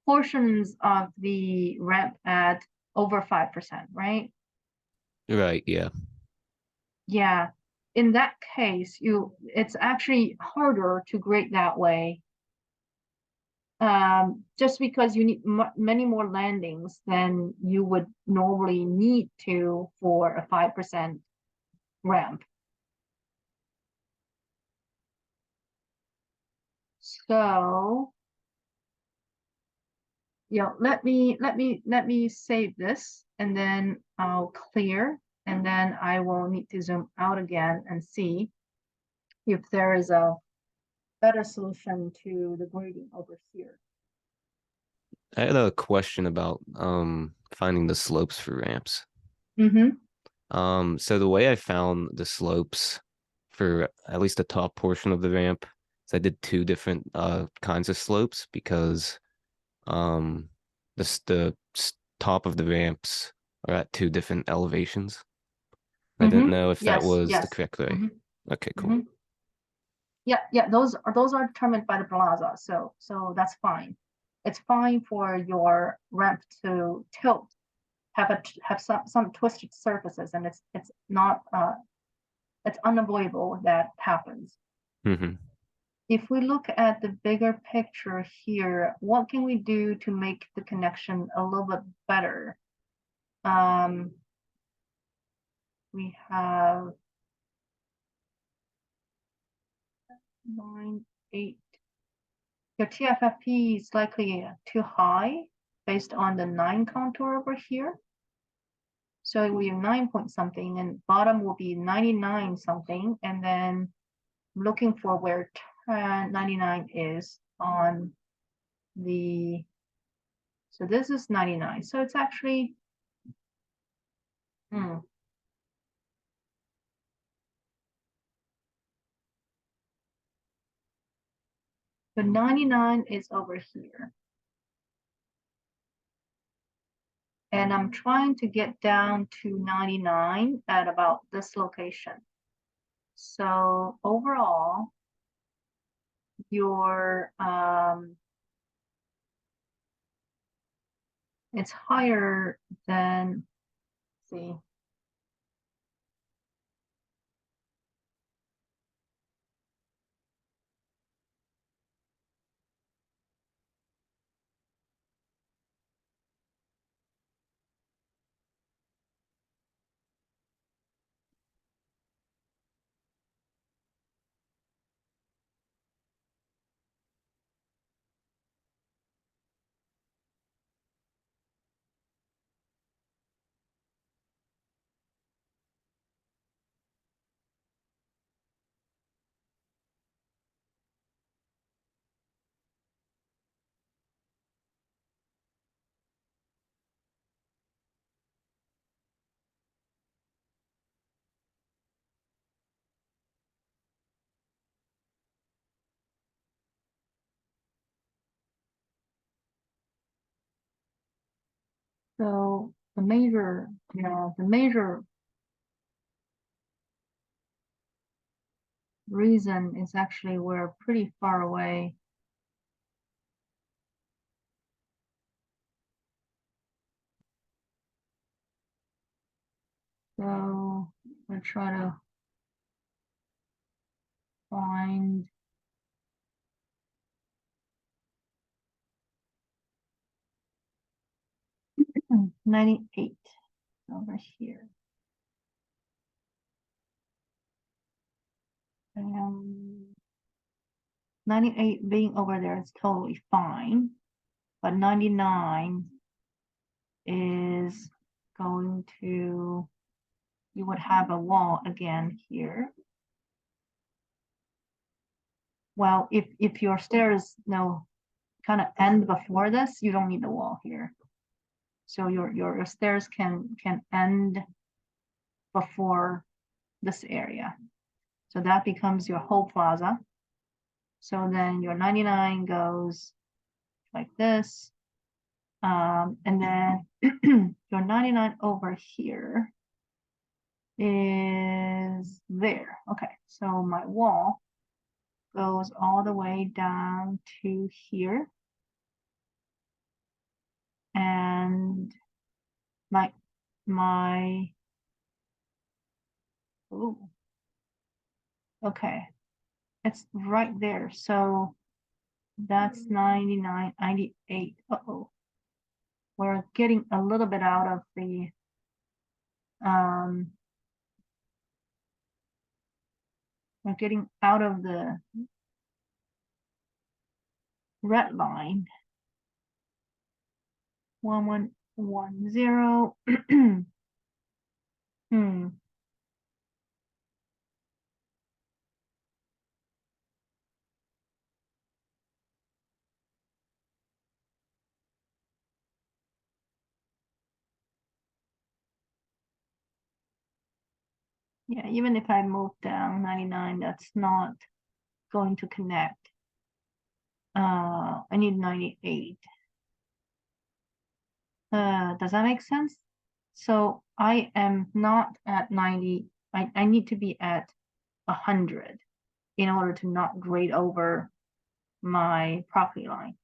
Speaker 1: portions of the ramp at over 5%, right?
Speaker 2: Right, yeah.
Speaker 1: Yeah. In that case, it's actually harder to grade that way. Just because you need many more landings than you would normally need to for a 5% ramp. So, yeah, let me save this, and then I'll clear, and then I will need to zoom out again and see if there is a better solution to the grading over here.
Speaker 2: I had a question about finding the slopes for ramps.
Speaker 1: Mm-hmm.
Speaker 2: So the way I found the slopes for at least the top portion of the ramp is I did 2 different kinds of slopes because the top of the ramps are at 2 different elevations. I didn't know if that
Speaker 1: Yes,
Speaker 2: was the
Speaker 1: yes.
Speaker 2: correct way. Okay, cool.
Speaker 1: Mm-hmm. Yeah, those are determined by the plaza, so that's fine. It's fine for your ramp to tilt, have some twisted surfaces, and it's not it's unavoidable that happens.
Speaker 2: Hmm.
Speaker 1: If we look at the bigger picture here, what can we do to make the connection a little bit better? We have 9, 8. Your TFFP is likely too high based on the 9 contour over here. So it will be 9 point something, and bottom will be 99 something, and then looking for where 99 is on the, so this is 99. So it's actually, the 99 is over here. And I'm trying to get down to 99 at about this location. So overall, your it's higher than, let's see. So the major, the major reason is actually we're pretty far away. So we'll try to find Hmm, 98 over here. 98 being over there is totally fine, but 99 is going to, you would have a wall again here. Well, if your stairs kind of end before this, you don't need the wall here. So your stairs can end before this area. So that becomes your whole plaza. So then your 99 goes like this. And then your 99 over here is there. Okay, so my wall goes all the way down to here. And oh, okay, it's right there. So that's 99, 98. Uh-oh. We're getting a little bit out of the we're getting out of the red line. 1110. Yeah, even if I move down 99, that's not going to connect. I need 98. Does that make sense? So I am not at 90. I need to be at 100 in order to not grade over my property line.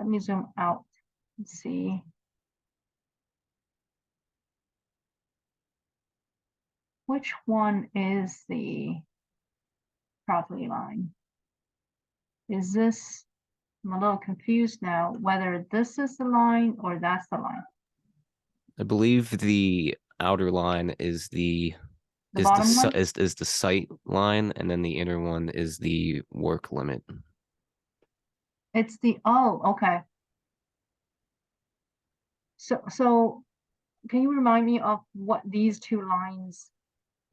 Speaker 1: Let me zoom out and see. Which one is the property line? Is this, I'm a little confused now, whether this is the line or that's the line.
Speaker 2: I believe the outer line is the
Speaker 1: The bottom one?
Speaker 2: is the site line, and then the inner one is the work limit.
Speaker 1: It's the, oh, okay. So can you remind me of what these two lines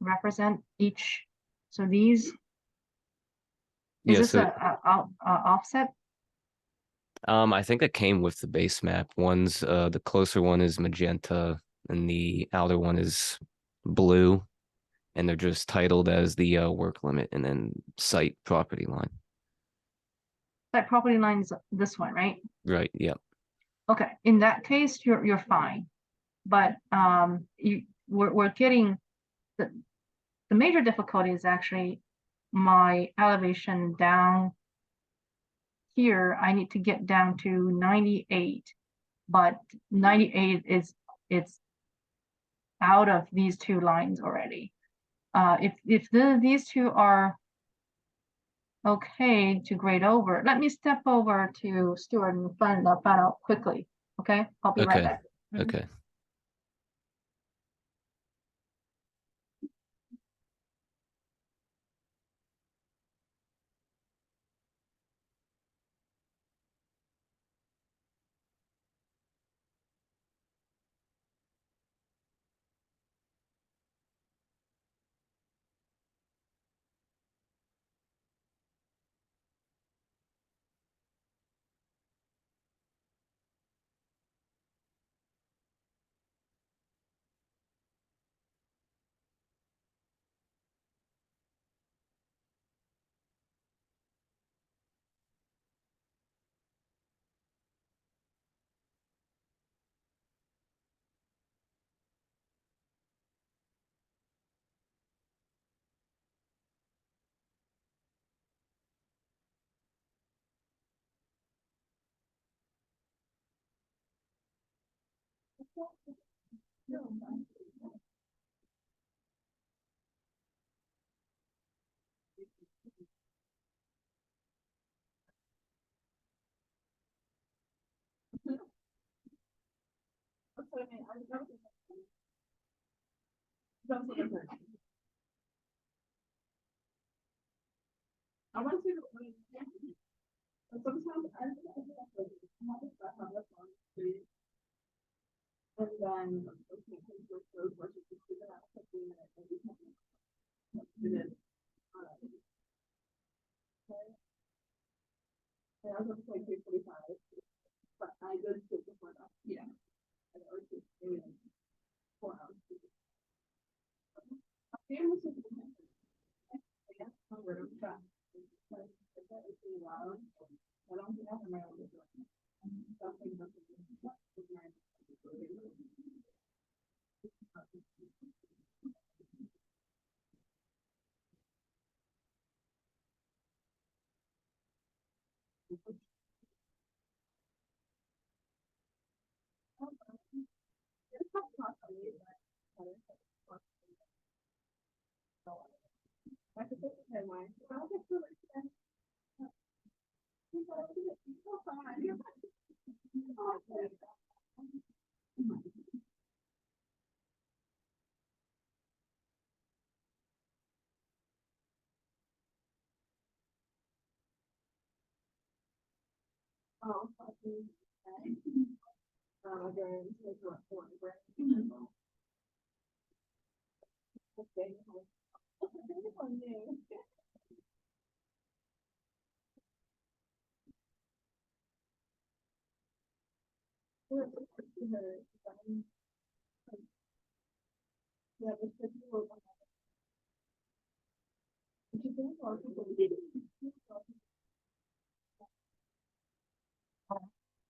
Speaker 1: represent each? So these, is
Speaker 2: Yeah,
Speaker 1: this
Speaker 2: so
Speaker 1: a offset?
Speaker 2: I think it came with the base map. One's the closer one is magenta, and the outer one is blue, and they're just titled as the work limit and then site property line.
Speaker 1: That property line is this one, right?
Speaker 2: Right. Yeah.
Speaker 1: Okay, in that case, you're fine. But we're getting the major difficulty is actually my elevation down here. I need to get down to 98, but 98 is it's out of these two lines already. If these two are okay to grade over, let me step over to Stuart and find out quickly. Okay, I'll be right
Speaker 2: Okay.
Speaker 1: back. Mhm.
Speaker 2: Okay.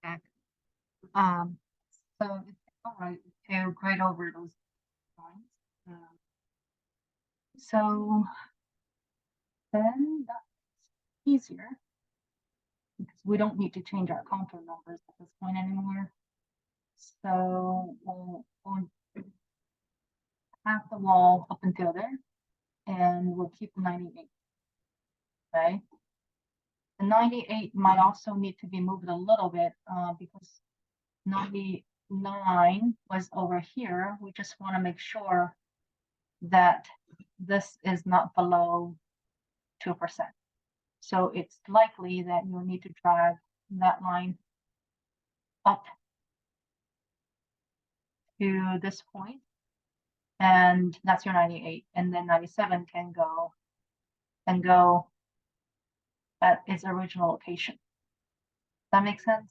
Speaker 1: Back. So it's all right to grade over those lines. So then that's easier. because we don't need to change our contour numbers at this point anymore. So we'll half the wall up until there, and we'll keep 98. Okay. The 98 might also need to be moved a little bit because 99 was over here. We just want to make sure that this is not below 2%. So it's likely that you'll need to drag that line up to this point, and that's your 98, and then 97 can go at its original location. That makes sense?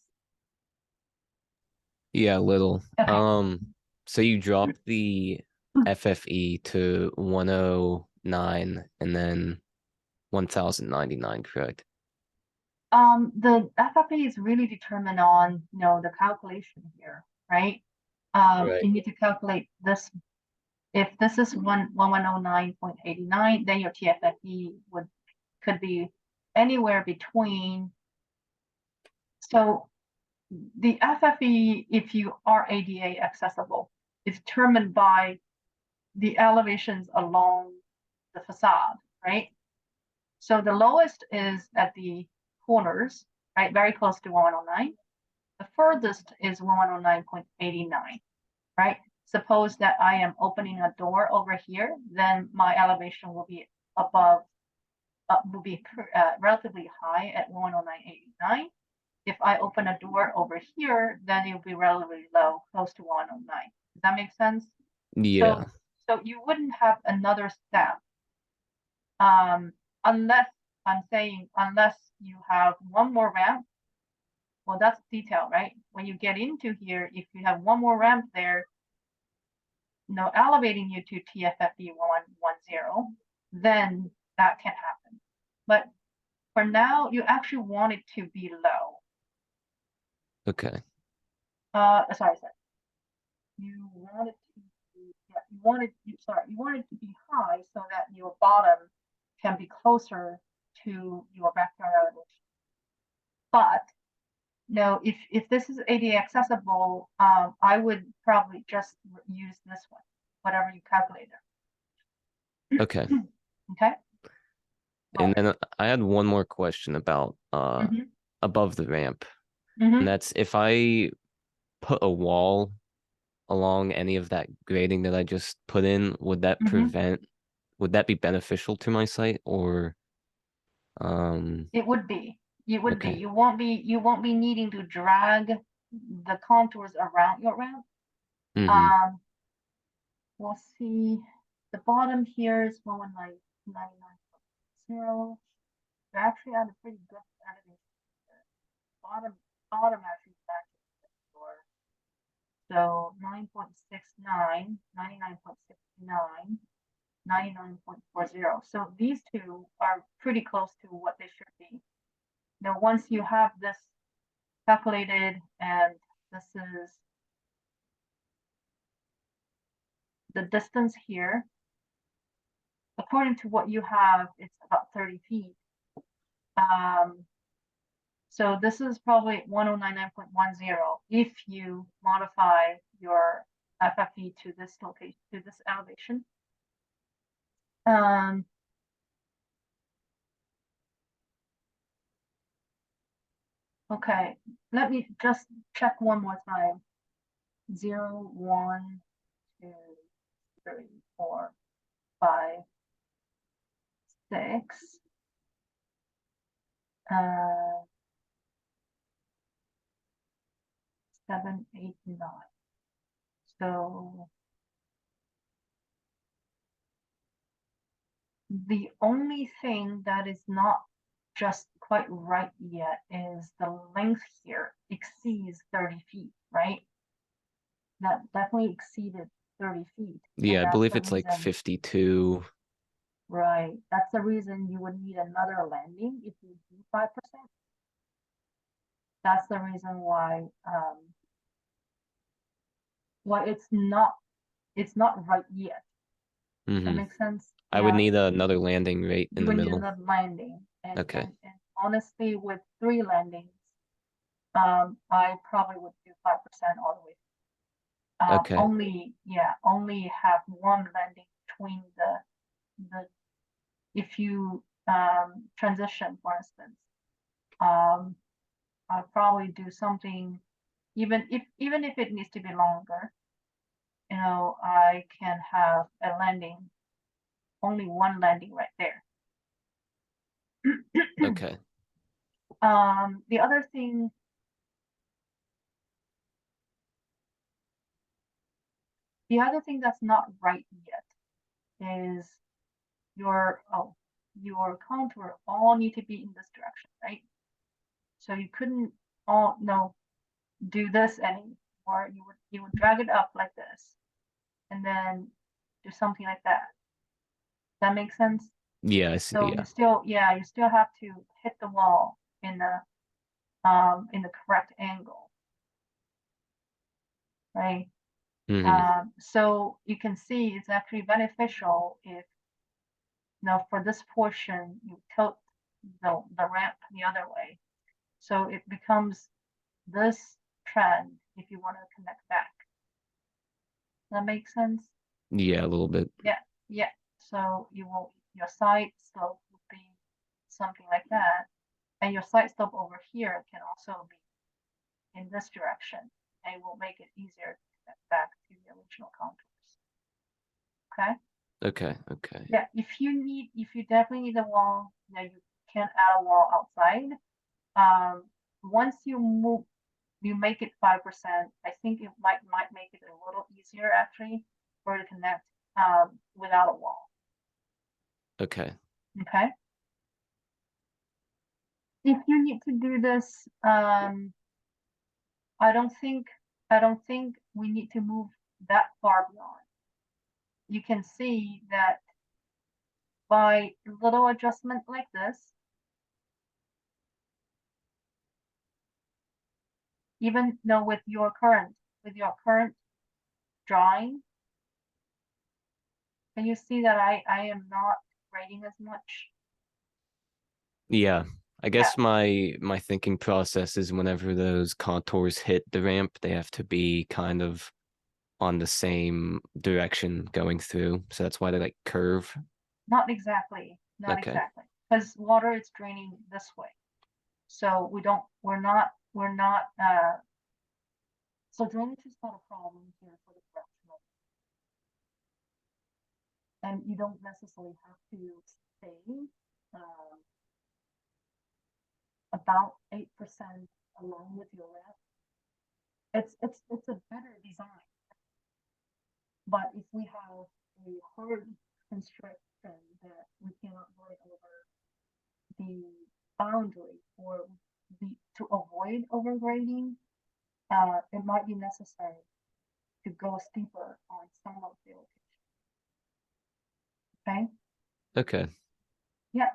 Speaker 2: Yeah, a little.
Speaker 1: Okay.
Speaker 2: So you dropped the FFE to 109 and then 1099, correct?
Speaker 1: The FFA is really determined on, the calculation here, right?
Speaker 2: Right.
Speaker 1: You need to calculate this. If this is 1109.89, then your TFFE could be anywhere between. So the FFE, if you are ADA accessible, is determined by the elevations along the facade, right? So the lowest is at the corners, right? Very close to 1109. The furthest is 1109.89, right? Suppose that I am opening a door over here, then my elevation will be above, will be relatively high at 109.89. If I open a door over here, then it will be relatively low, close to 109. Does that make sense?
Speaker 2: Yeah.
Speaker 1: So you wouldn't have another step unless unless you have one more ramp. Well, that's detail, right? When you get into here, if you have one more ramp there, elevating you to TFFE 110, then that can happen. But for now, you actually want it to be low.
Speaker 2: Okay.
Speaker 1: Sorry. You want it to be, you want it to be high so that your bottom can be closer to your backyard elevation. But no, if this is ADA accessible, I would probably just use this one, whatever you calculate there.
Speaker 2: Okay.
Speaker 1: Okay.
Speaker 2: And then I had one more question about
Speaker 1: Mhm.
Speaker 2: above the ramp.
Speaker 1: Mhm.
Speaker 2: And that's if I put a wall along any of that grading that I just put in, would that
Speaker 1: Mhm.
Speaker 2: would that be beneficial to my site or
Speaker 1: It would be. It would be.
Speaker 2: okay.
Speaker 1: You won't be needing to drag the contours around your ramp.
Speaker 2: Mm-hmm.
Speaker 1: We'll see. The bottom here is 119.99.0. They're actually at a pretty good elevation. Bottom actually matches the floor. So 9.69, 99.69, 99.40. So these two are pretty close to what they should be. Now, once you have this calculated, and this is the distance here, according to what you have, it's about 30 feet. So this is probably 1099.10 if you modify your FFE to this location, to this elevation. Okay, let me just check one more time. 0, 1, 2, 3, 4, 5, 6. 7, 8, 9. So the only thing that is not just quite right yet is the length here exceeds 30 feet, right? That definitely exceeded 30 feet.
Speaker 2: Yeah, I
Speaker 1: That's
Speaker 2: believe
Speaker 1: the
Speaker 2: it's like
Speaker 1: reason,
Speaker 2: 52.
Speaker 1: right? That's the reason you would need another landing if you do 5%. That's the reason why it's not right yet. That
Speaker 2: Mm-hmm.
Speaker 1: makes sense?
Speaker 2: I would
Speaker 1: Yeah.
Speaker 2: need another landing right in
Speaker 1: You
Speaker 2: the
Speaker 1: would need
Speaker 2: middle.
Speaker 1: another landing, and
Speaker 2: Okay.
Speaker 1: and honestly, with 3 landings, I probably would do 5% all the way.
Speaker 2: Okay.
Speaker 1: Only have one landing between the if you transition, for instance. I'll probably do something, even if it needs to be longer, I can have a landing, only one landing right there.
Speaker 2: Okay.
Speaker 1: The other thing, that's not right yet is your contour all need to be in this direction, right? So you couldn't do this anymore. You would drag it up like this, and then do something like that. That makes sense?
Speaker 2: Yeah, I see.
Speaker 1: So
Speaker 2: Yeah.
Speaker 1: you still have to hit the wall in the correct angle, right? So you can see it's actually beneficial if for this portion you tilt the ramp the other way, so it becomes this trend if you want to connect back. That makes sense?
Speaker 2: Yeah, a little bit.
Speaker 1: Yeah. So your side slope would be something like that, and your side slope over here can also be in this direction, and it will make it easier to connect back to the original contours. Okay.
Speaker 2: Okay.
Speaker 1: Yeah. If you definitely need a wall, you can add a wall outside. Once you make it 5%, I think it might make it a little easier actually for you to connect without a wall.
Speaker 2: Okay.
Speaker 1: Okay. If you need to do this, I don't think we need to move that far beyond. You can see that by little adjustment like this, even though with your current drawing, can you see that I am not grading as much?
Speaker 2: Yeah. I guess my thinking process is whenever those contours hit the ramp, they have to be kind of on the same direction going through. So that's why they like curve.
Speaker 1: Not exactly. Not
Speaker 2: Okay.
Speaker 1: exactly. Because water is draining this way. So we're not so drainage is not a problem here for the directional. And you don't necessarily have to stay about 8% along with your ramp. It's a better design. But if we have a hard constriction that we cannot go over the boundary or to avoid overgrading, it might be necessary to go steeper on some of the locations. Okay.
Speaker 2: Okay.
Speaker 1: Yeah.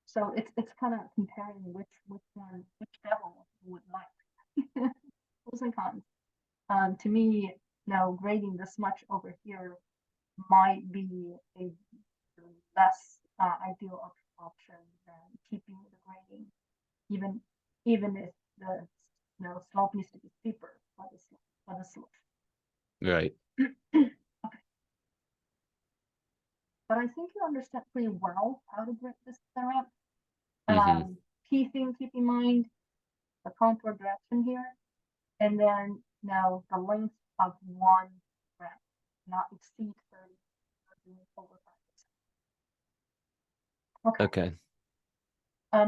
Speaker 1: So it's kind of comparing which devil you would like. Pros and cons. To me, grading this much over here might be a less ideal option than keeping the grading, even if the slope needs to be steeper for the slope.
Speaker 2: Right.
Speaker 1: Okay. But I think you understand pretty well how to grade this ramp. Key thing, keep in mind the contour direction here, and then now the length of one ramp, not exceed 30 over 5%. Okay.
Speaker 2: Okay.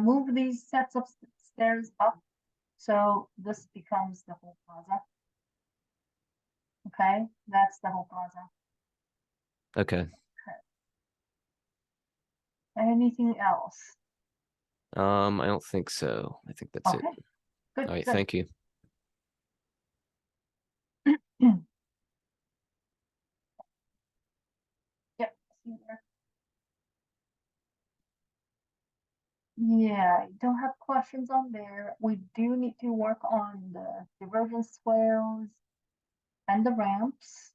Speaker 1: Move these sets of stairs up, so this becomes the whole plaza. Okay, that's the whole plaza.
Speaker 2: Okay.
Speaker 1: Anything else?
Speaker 2: I don't think so. I think that's it.
Speaker 1: Good.
Speaker 2: All right,
Speaker 1: Good.
Speaker 2: thank you.
Speaker 1: Yep. See you there. Yeah, don't have questions on there. We do need to work on the divergence swales and the ramps.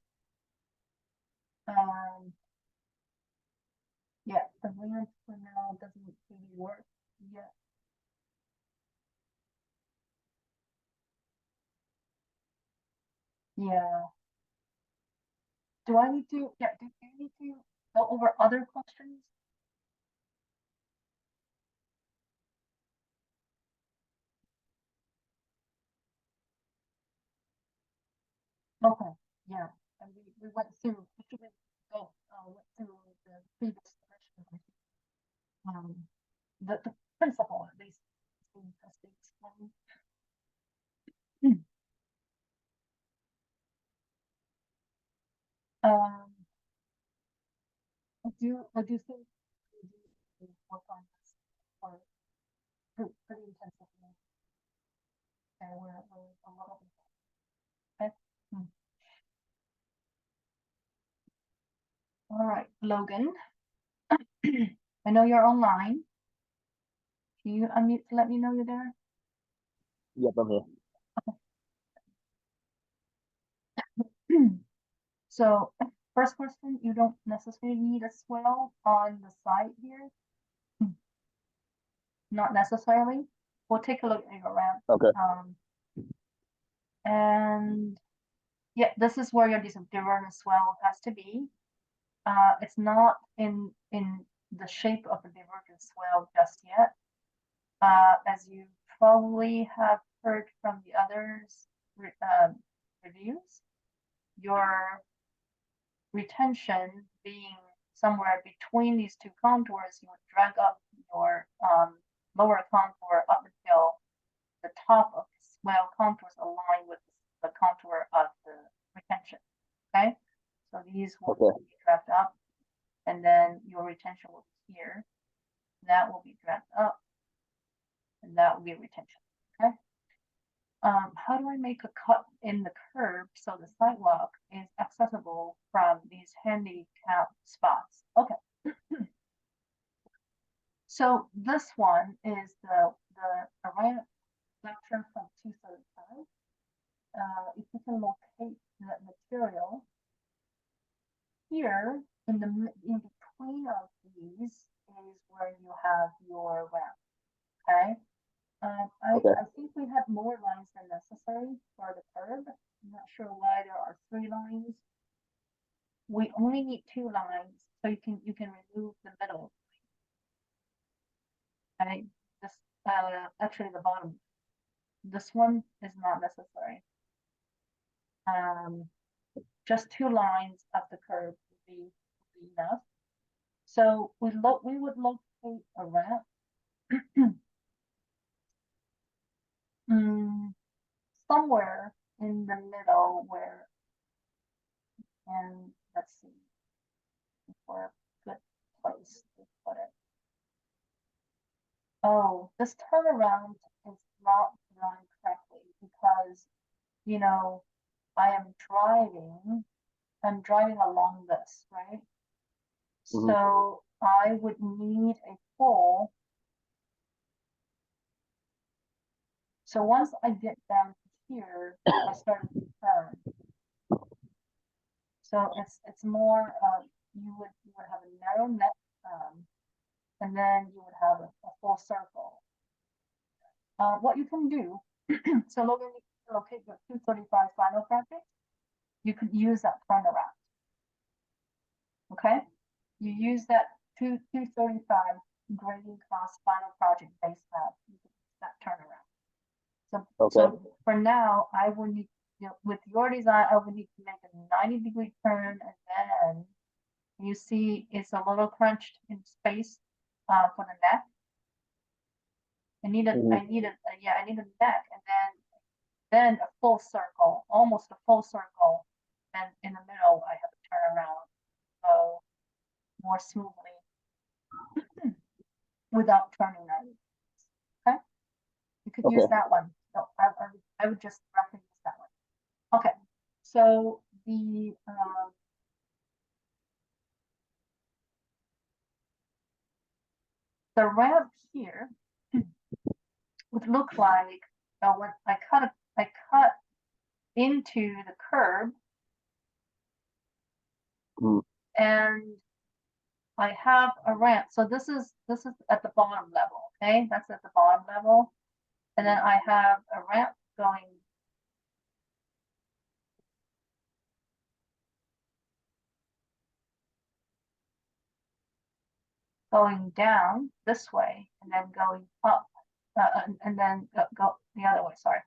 Speaker 1: Yeah, the ramp for now doesn't really work yet. Yeah. Do I need to, yeah, do you need to go over other questions? Okay, yeah, and we went through, actually, went through the previous question. The principle, at least, has been explained. Um, I do think we do need to work on this for pretty intensively. And we're a little bit, okay? All right, Logan. I know you're online. Can you unmute to let me know you're there?
Speaker 3: Yep, I'm here.
Speaker 1: So, first question, you don't necessarily need a swell on the side here. Not necessarily. We'll take a look at your ramp.
Speaker 3: Okay.
Speaker 1: And yeah, this is where your divergence swell has to be. It's not in the shape of a divergent swell just yet. As you probably have heard from the others reviews, your retention being somewhere between these two contours, you would drag up your lower contour up until the top of the swell contours align with the contour of the retention. Okay, so these will be dragged up, and then your retention will be here. That will be dragged up, and that will be retention. Okay. How do I make a cut in the curb so the sidewalk is accessible from these handicap spots? Okay. So this one is the ramp lecture from 235. If you can locate that material here in between of these is where you have your ramp. Okay. I think we had more lines than necessary for the curb. I'm not sure why there are 3 lines. We only need 2 lines, so you can remove the middle. Okay, this actually the bottom. This one is not necessary. Just 2 lines of the curb would be enough. So we would locate a ramp. Somewhere in the middle where, and let's see, for a good place to put it. Oh, this turnaround is not done correctly because, you know, I'm driving along this, right? So I would need a full. So once I get down to here, I start to turn. So it's more you would have a narrow neck, and then you would have a full circle. What you can do, so Logan, you can locate your 235 final project. You could use that turnaround. Okay, you use that 235 grading cost final project base map. You can use that turnaround. So for now, I will need, with your design, I would need to make a 90-degree turn, and then you see it's a little crunched in space for the neck. I need a neck, and then a full circle, almost a full circle, and in the middle I have to turn around, so more smoothly without turning that. Okay, you could use that one. So I would just recommend that one. Okay, so the ramp here would look like when I cut into the curb, and I have a ramp. So this is at the bottom level, okay? That's at the bottom level. And then I have a ramp going down this way and then going up, and then go the other way, sorry.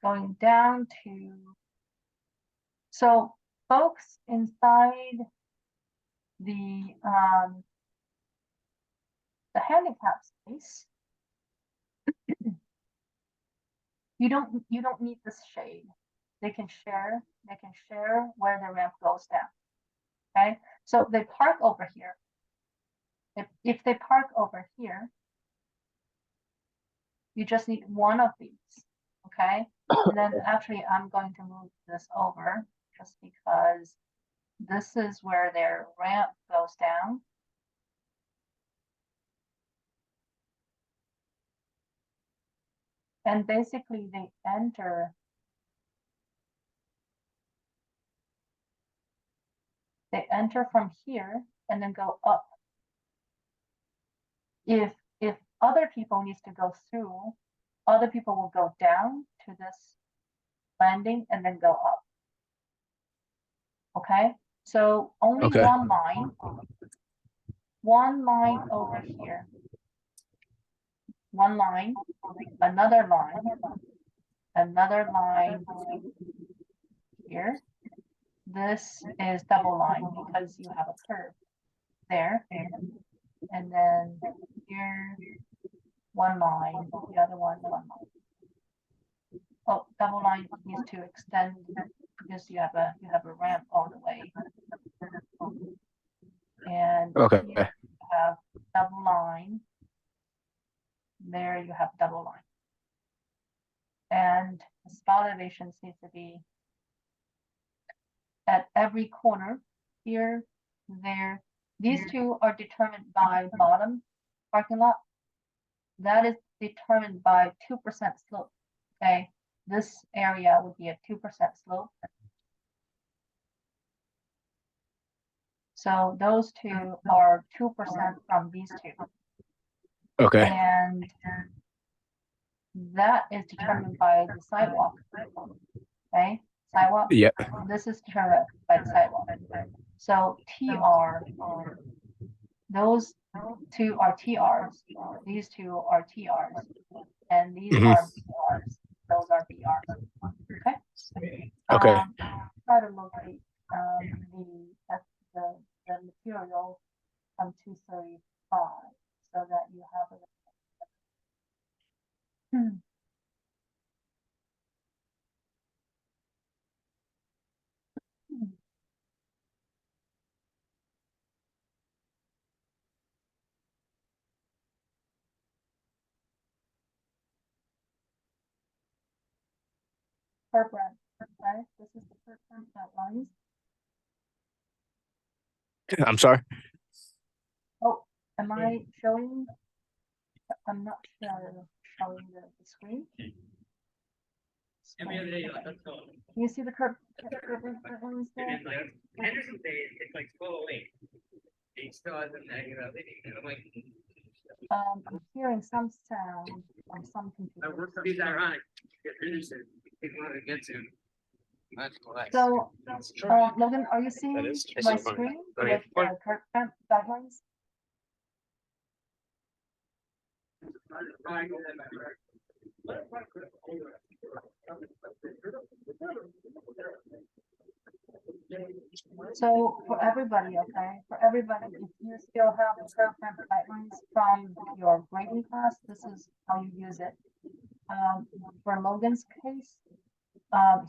Speaker 1: Going down to, so folks inside the handicap space, you don't need this shade. They can share where the ramp goes down. Okay, so they park over here. If they park over here, you just need one of these. Okay, and then actually I'm going to move this over just because this is where their ramp goes down. And basically they enter from here and then go up. If other people needs to go through, other people will go down to this landing and then go up. Okay, so only
Speaker 4: Okay.
Speaker 1: one line over here, one line, another line here. This is double line because you have a curve there, and then here one line, the other one line. Oh, double line needs to extend because you have a ramp all the way. And
Speaker 4: Okay.
Speaker 1: here you have double line. There you have double line. And the spout elevations needs to be at every corner, here, there. These two are determined by bottom parking lot. That is determined by 2% slope. Okay, this area would be a 2% slope. So those two are 2% from these two.
Speaker 4: Okay.
Speaker 1: And that is determined by the sidewalk. Okay, sidewalk.
Speaker 4: Yep.
Speaker 1: This is determined by the sidewalk. So TR, those two are TRs. These two are TRs, and these
Speaker 4: Mhm.
Speaker 1: are BRs. Those are BRs. Okay.
Speaker 4: Okay.
Speaker 1: Try to locate the material from 235 so that you have a. Curb ramp, okay? This is the curb ramp outlines.
Speaker 4: I'm sorry.
Speaker 1: Oh, am I showing? I'm not sure showing the screen. You see the curb ramp outlines there?
Speaker 5: Henderson Day, it's like 12:08. He still hasn't hanging out. I'm like,
Speaker 1: I'm hearing some sound on some computers.
Speaker 5: it's ironic. Henderson, people want to get to.
Speaker 1: So, Logan, are you seeing
Speaker 5: That is
Speaker 1: my
Speaker 5: funny.
Speaker 1: screen
Speaker 5: Okay.
Speaker 1: with the curb ramp guidelines? So for everybody, okay, for everybody, if you still have the curb ramp guidelines from your grading class, this is how you use it. For Logan's case,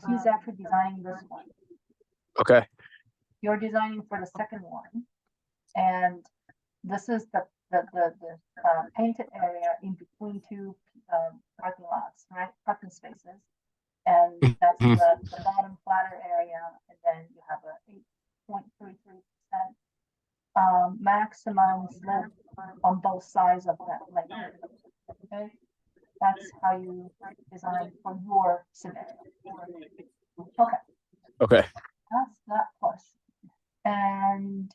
Speaker 1: he's actually designing this one.
Speaker 4: Okay.
Speaker 1: You're designing for the second one, and this is the painted area in between two parking lots, right? Parking spaces, and that's
Speaker 4: Mhm.
Speaker 1: the bottom flatter area, and then you have a 8.33% maximum slope on both sides of that lane. Okay, that's how you design for your scenario. Okay,
Speaker 4: Okay.
Speaker 1: that's that And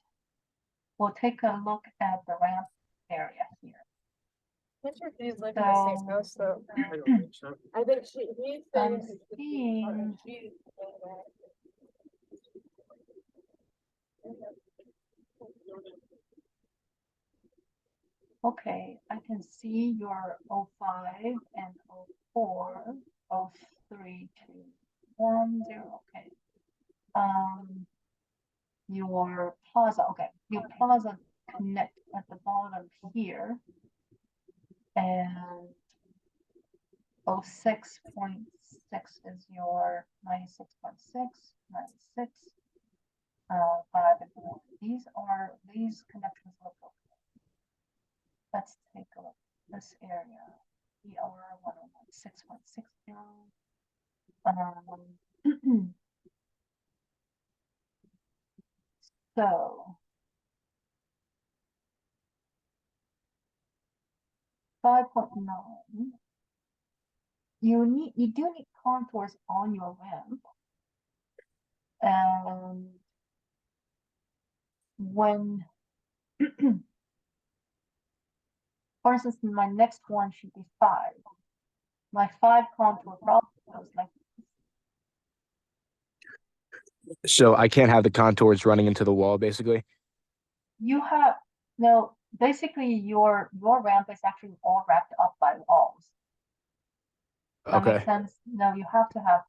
Speaker 1: we'll take a look at the ramp area here.
Speaker 6: Wonder if these live in the same
Speaker 1: So-
Speaker 6: house though.
Speaker 5: I don't think so.
Speaker 6: I think he
Speaker 1: I'm
Speaker 6: thinks.
Speaker 1: seeing, okay, I can see your 05 and 04, 03, 2, 1, 0, okay. Your plaza, okay, your plaza connect at the bottom here. And 06.6 is your 96.6, 96. 5 and 4. These connections look okay. Let's take a look. This area, ER 101.6.60. So 5.9. You do need contours on your ramp. And when, for instance, my next one should be 5. My 5 contour probably goes like
Speaker 4: So I can't have the contours running into the wall, basically.
Speaker 1: you have no. Basically, your ramp is actually all wrapped up by walls. That makes
Speaker 4: Okay.
Speaker 1: sense. No, you have to have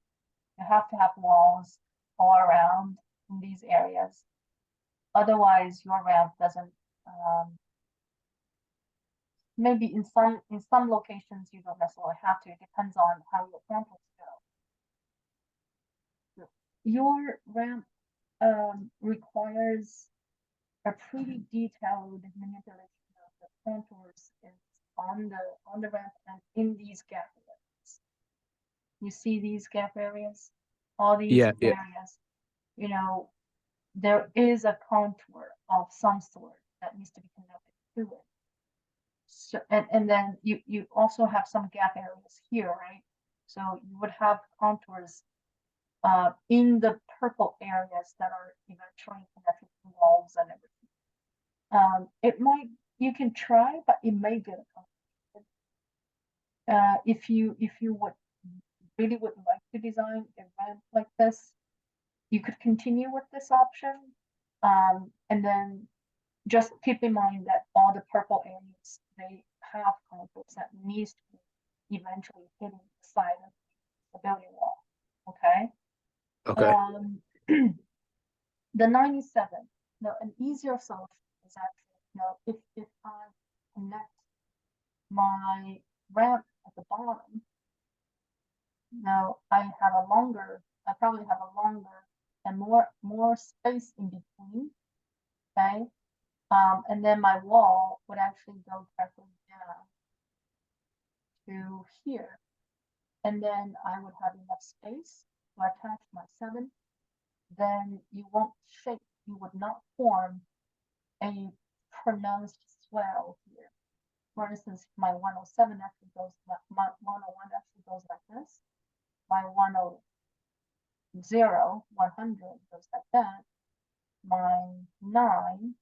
Speaker 1: walls all around in these areas. Otherwise, your ramp doesn't. Maybe in some locations you don't necessarily have to. It depends on how your contours go. Your ramp requires a pretty detailed manipulation of the contours on the ramp and in these gap areas. You see these gap areas? All these
Speaker 4: Yeah, yeah.
Speaker 1: areas, you know, there is a contour of some sort that needs to be connected to it. So, and then you also have some gap areas here, right? So you would have contours in the purple areas that are eventually connected to walls and everything. You can try, but it may get complicated. If you would really would like to design a ramp like this, you could continue with this option. And then just keep in mind that all the purple areas, they have contours that needs to be eventually hitting the side of the building wall. Okay.
Speaker 4: Okay.
Speaker 1: The 97. Now, an easier solution is actually, if I connect my ramp at the bottom, now I probably have a longer and more space in between. Okay. And then my wall would actually go directly down to here. And then I would have enough space to attach my 7. Then you won't shake, you would not form a pronounced swell here. For instance, my 107 actually goes, my 101 actually goes like this. My 100 goes like that. My 9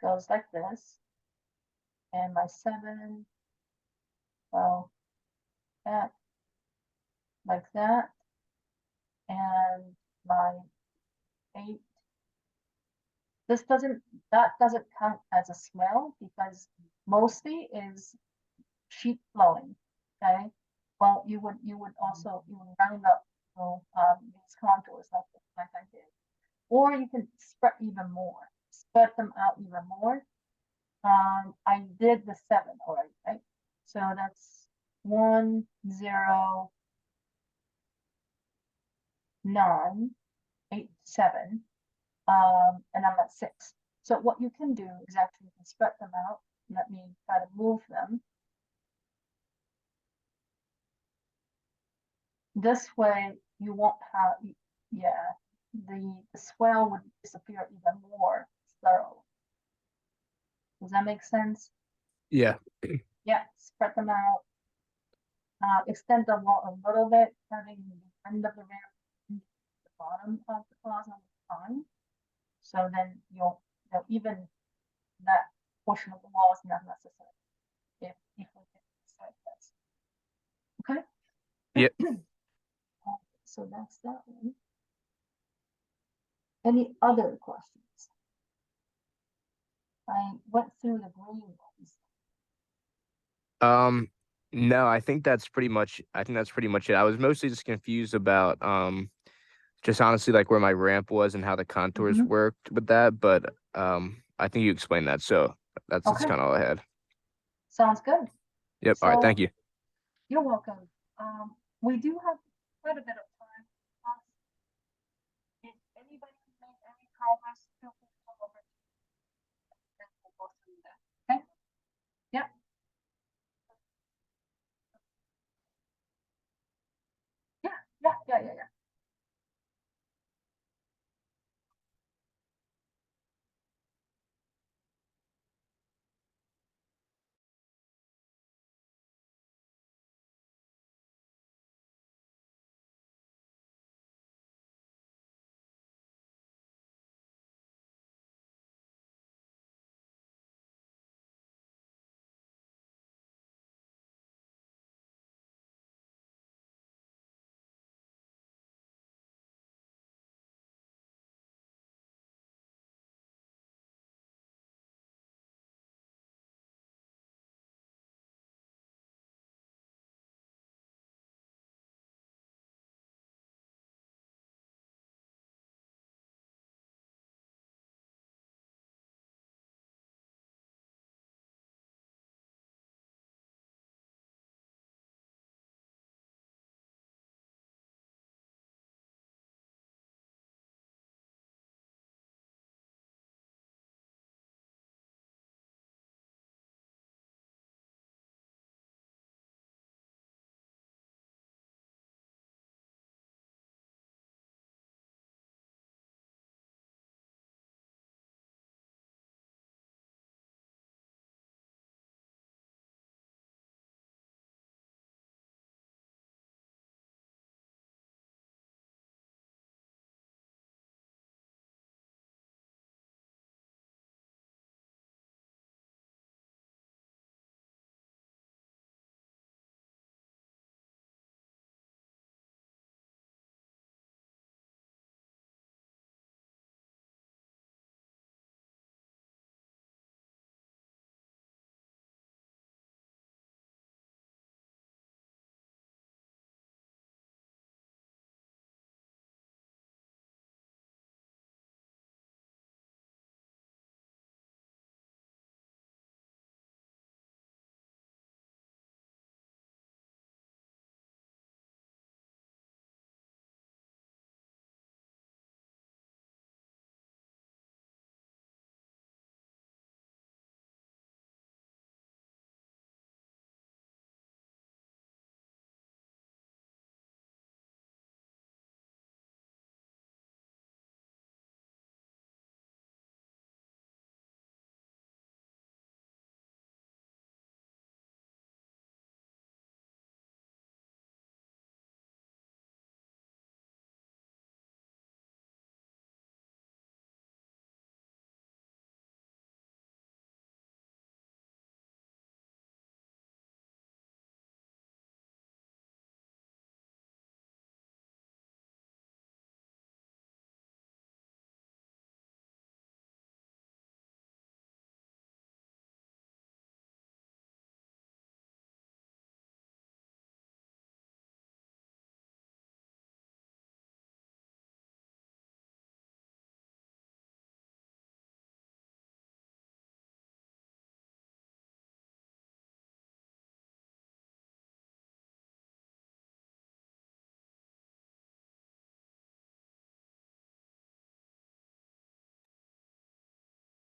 Speaker 1: goes like this. And my 7, well, that, like that. And my 8, that doesn't count as a swell because mostly is sheet flowing. Okay. Well, you would round up, these contours like I did, or you can spread even more, spread them out even more. I did the 7 already, right? So that's 1, 0, 9, 8, 7. And I'm at 6. So what you can do is actually you can spread them out. Let me try to move them. This way you won't have, yeah, the swell would disappear even more thorough. Does that make sense?
Speaker 4: Yeah.
Speaker 1: Yeah, spread them out. Extend the wall a little bit, having the end of the ramp, the bottom of the plaza fine. So then even that portion of the wall is not necessary. If we can decide this. Okay?
Speaker 4: Yep.
Speaker 1: So that's that one. Any other questions? I went through the green ones.
Speaker 4: No, I think that's pretty much it. I was mostly just confused about just honestly like where my ramp was and how the contours
Speaker 1: Mhm.
Speaker 4: worked with that, but I think you explained that, so that's
Speaker 1: Okay.
Speaker 4: kind of all I had.
Speaker 1: Sounds good.
Speaker 4: Yep. All right,
Speaker 1: So-
Speaker 4: thank you.
Speaker 1: You're welcome. We do have quite a bit of time. If anybody make any progress, feel free to come over. And we'll go through that. Okay? Yep. Yeah.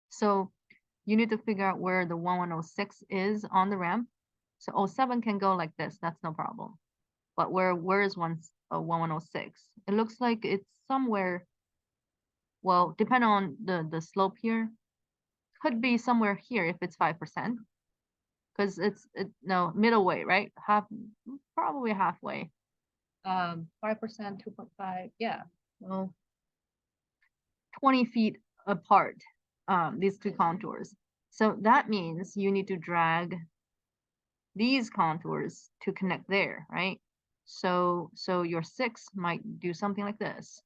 Speaker 1: So you need to figure out where the 1106 is on the ramp. So 07 can go like this, that's no problem. But where is 1106? It looks like it's somewhere, well, depending on the slope here, could be somewhere here if it's 5%. Because no, middle way, right? Probably halfway. 5%, 2.5, yeah. Well, 20 feet apart, these two contours. So that means you need to drag these contours to connect there, right? So your 6 might do something like this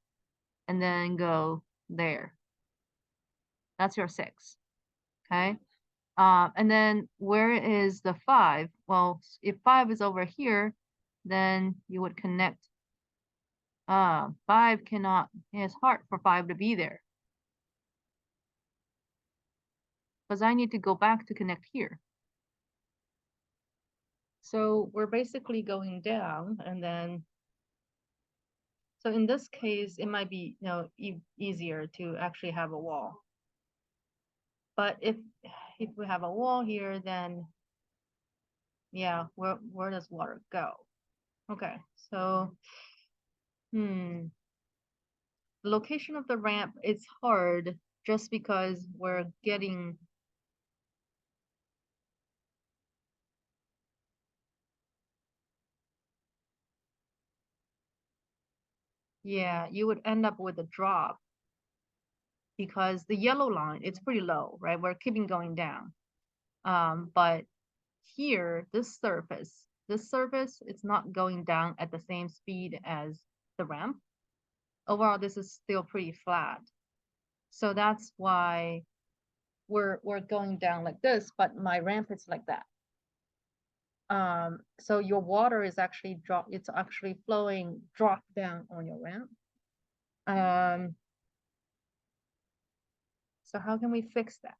Speaker 1: and then go there. That's your 6. Okay. And then where is the 5? Well, if 5 is over here, then you would connect. 5 cannot, it's hard for 5 to be there. Because I need to go back to connect here. So we're basically going down and then, so in this case, it might be, easier to actually have a wall. But if we have a wall here, then yeah, where does water go? Okay, so the location of the ramp is hard just because we're getting yeah, you would end up with a drop because the yellow line, it's pretty low, right? We're keeping going down. But here, this surface, it's not going down at the same speed as the ramp. Overall, this is still pretty flat. So that's why we're going down like this, but my ramp is like that. So your water is actually it's actually flowing drop down on your ramp. So how can we fix that?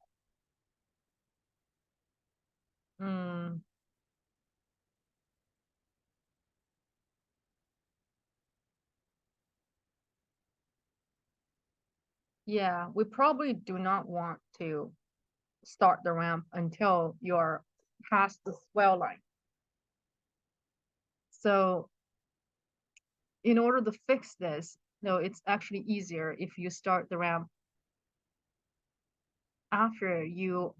Speaker 1: Yeah, we probably do not want to start the ramp until you're past the swell line. So in order to fix this, no, it's actually easier if you start the ramp after you.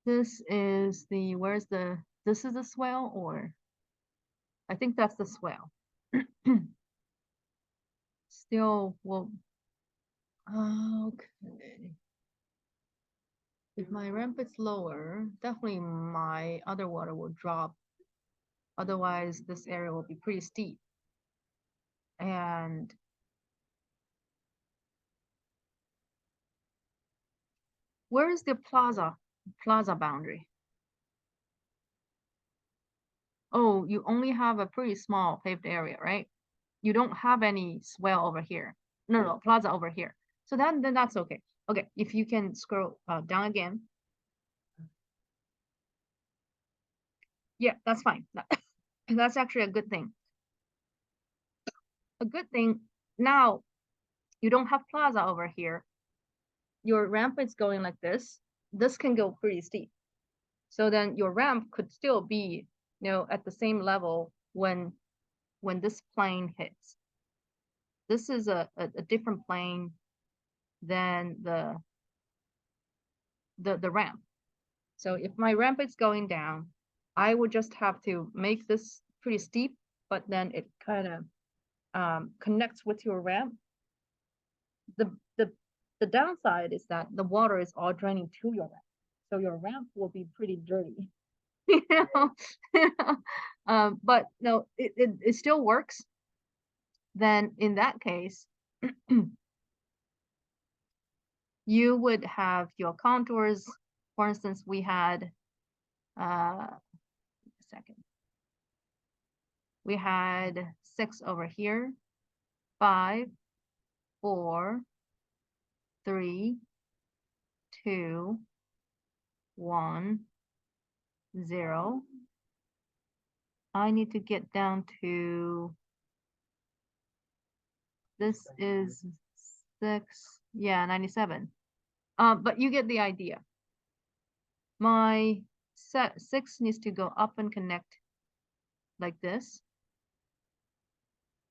Speaker 1: This is the, this is the swell, or I think that's the swell. Still, well, okay. If my ramp is lower, definitely my other water will drop. Otherwise, this area will be pretty steep. And where is the plaza boundary? Oh, you only have a pretty small paved area, right? You don't have any swell over here. No, plaza over here. So then that's okay. Okay, if you can scroll down again. Yeah, that's fine. That's actually a good thing. A good thing now, you don't have plaza over here. Your ramp is going like this. This can go pretty steep. So then your ramp could still be, at the same level when this plane hits. This is a different plane than the ramp. So if my ramp is going down, I would just have to make this pretty steep, but then it kind of connects with your ramp. The downside is that the water is all draining to your ramp. So your ramp will be pretty dirty. But no, it still works. Then in that case, you would have your contours. For instance, we had we had 6 over here, 5, 4, 3, 2, 1, 0. I need to get down to, this is 6, yeah, 97. But you get the idea. My 6 needs to go up and connect like this.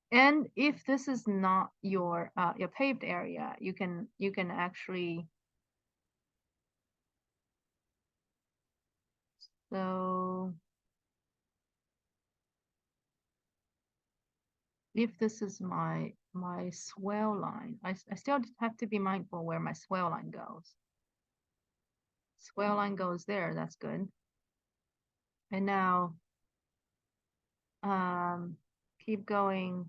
Speaker 1: And if this is not your paved area, you can actually, so if this is my swell line, I still have to be mindful where my swell line goes. Swell line goes there, that's good. And now, keep going.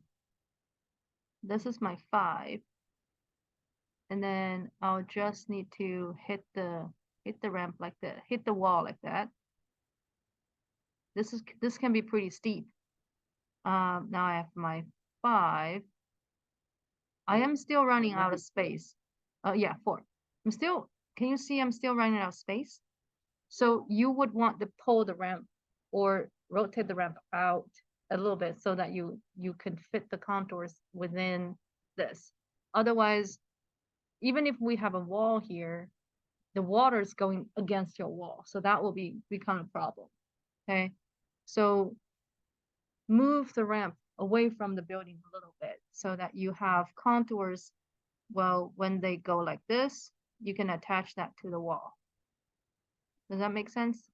Speaker 1: This is my 5. And then I'll just need to hit the ramp like that, hit the wall like that. This can be pretty steep. Now I have my 5. I am still running out of space. Yeah, 4. Can you see I'm still running out of space? So you would want to pull the ramp or rotate the ramp out a little bit so that you can fit the contours within this. Otherwise, even if we have a wall here, the water is going against your wall. So that will become a problem. Okay. So move the ramp away from the building a little bit so that you have contours. Well, when they go like this, you can attach that to the wall. Does that make sense?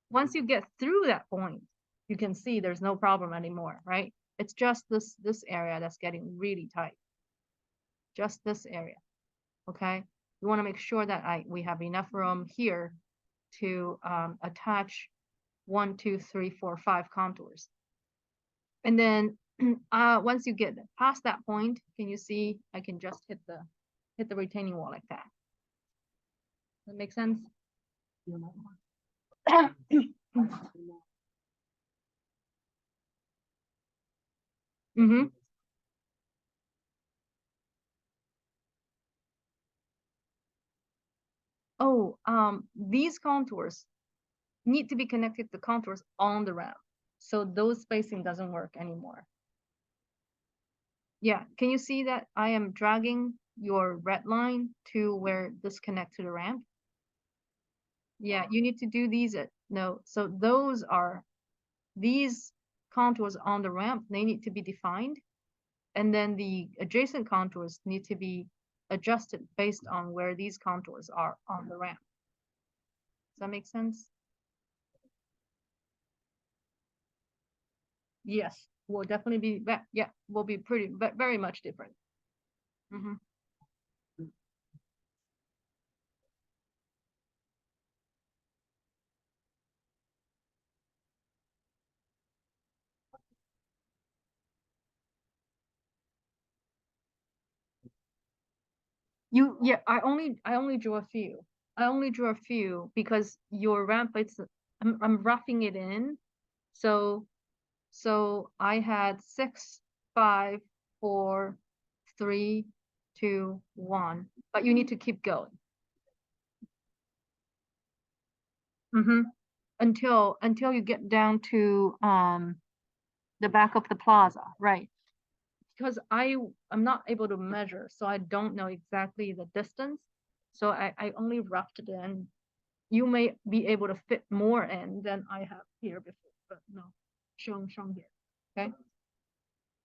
Speaker 1: Once you get through that point, you can see there's no problem anymore, right? It's just this area that's getting really tight. Just this area, okay? We want to make sure that we have enough room here to attach 1, 2, 3, 4, 5 contours. And then once you get past that point, can you see I can just hit the retaining wall like that? That make sense? Mm-hmm. Oh, these contours need to be connected to contours on the ramp. So those spacing doesn't work anymore. Yeah, can you see that I am dragging your red line to where this connects to the ramp? Yeah, you need to do these. No, so these contours on the ramp, they need to be defined. And then the adjacent contours need to be adjusted based on where these contours are on the ramp. Does that make sense? Yes, will definitely be that. Yeah, will be very much different. Mm-hmm. Yeah, I only drew a few. I only drew a few because your ramp, I'm roughing it in. So I had 6, 5, 4, 3, 2, 1. But you need to keep going. Mm-hmm. Until you get down to the back of the plaza, right? Because I'm not able to measure, so I don't know exactly the distance. So I only roughed it in. You may be able to fit more in than I have here before, but no, shown here. Okay.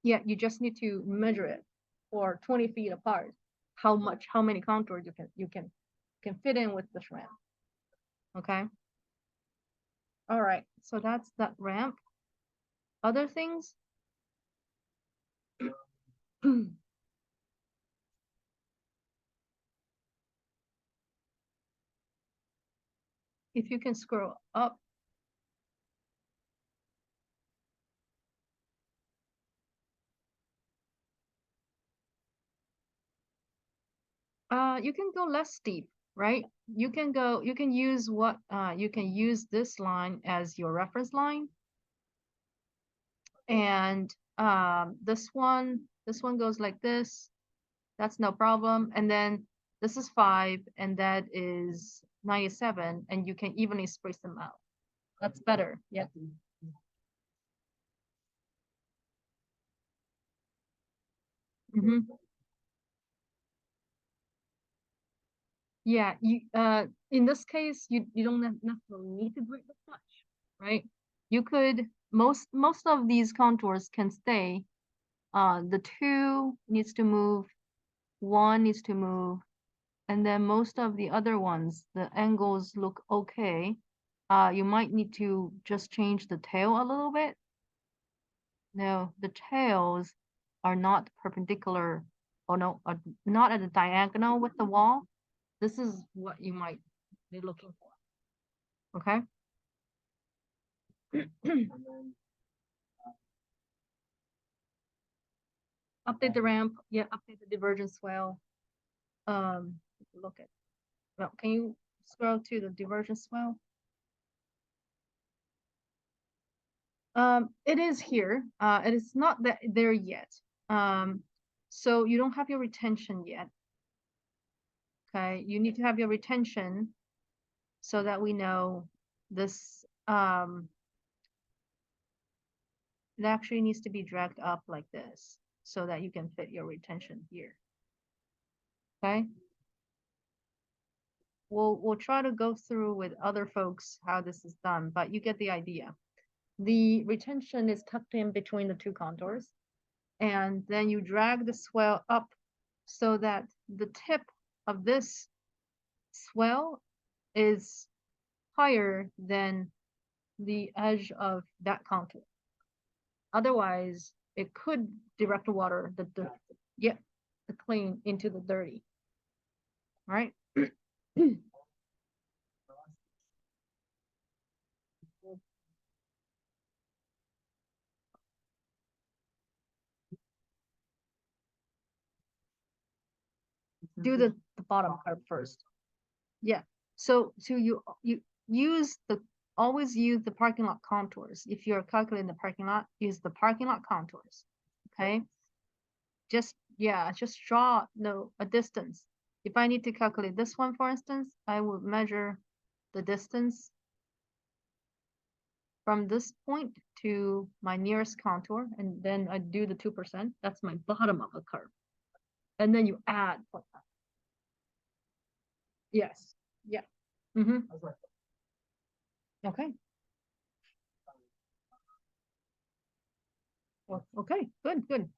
Speaker 1: Yeah, you just need to measure it for 20 feet apart. How many contours you can fit in with this ramp. Okay. All right. So that's that ramp. Other things. If you can scroll up. You can go less steep, right? You can use you can use this line as your reference line. And this one goes like this. That's no problem. And then this is 5 and that is 97, and you can evenly space them out. That's better. Yeah. Mm-hmm. Yeah, in this case you don't necessarily need to break this much, right? You could most of these contours can stay. The 2 needs to move, 1 needs to move, and then most of the other ones, the angles look okay. You might need to just change the tail a little bit. No, the tails, are not perpendicular, or no, are not at a diagonal with the wall, this is what you might be looking for. Okay? Update the ramp, yeah, update the divergence swell. Look at, well, can you scroll to the divergence swell? It is here. It is not that there yet. So you don't have your retention yet. Okay, you need to have your retention so that we know this, it actually needs to be dragged up like this so that you can fit your retention here. Okay? We'll try to go through with other folks how this is done, but you get the idea. The retention is tucked in between the two contours, and then you drag the swell up so that the tip of this swell is higher than the edge of that contour. Otherwise, it could direct water, the clean into the dirty. All right? Do the bottom part first. Yeah, so you use always use the parking lot contours. If you're calculating the parking lot, use the parking lot contours, okay? Just draw a distance. If I need to calculate this one, for instance, I will measure the distance from this point to my nearest contour, and then I do the 2%. That's my bottom of the curve. And then you add. Yes, yeah. Mm-hmm. Okay. Well, okay, good.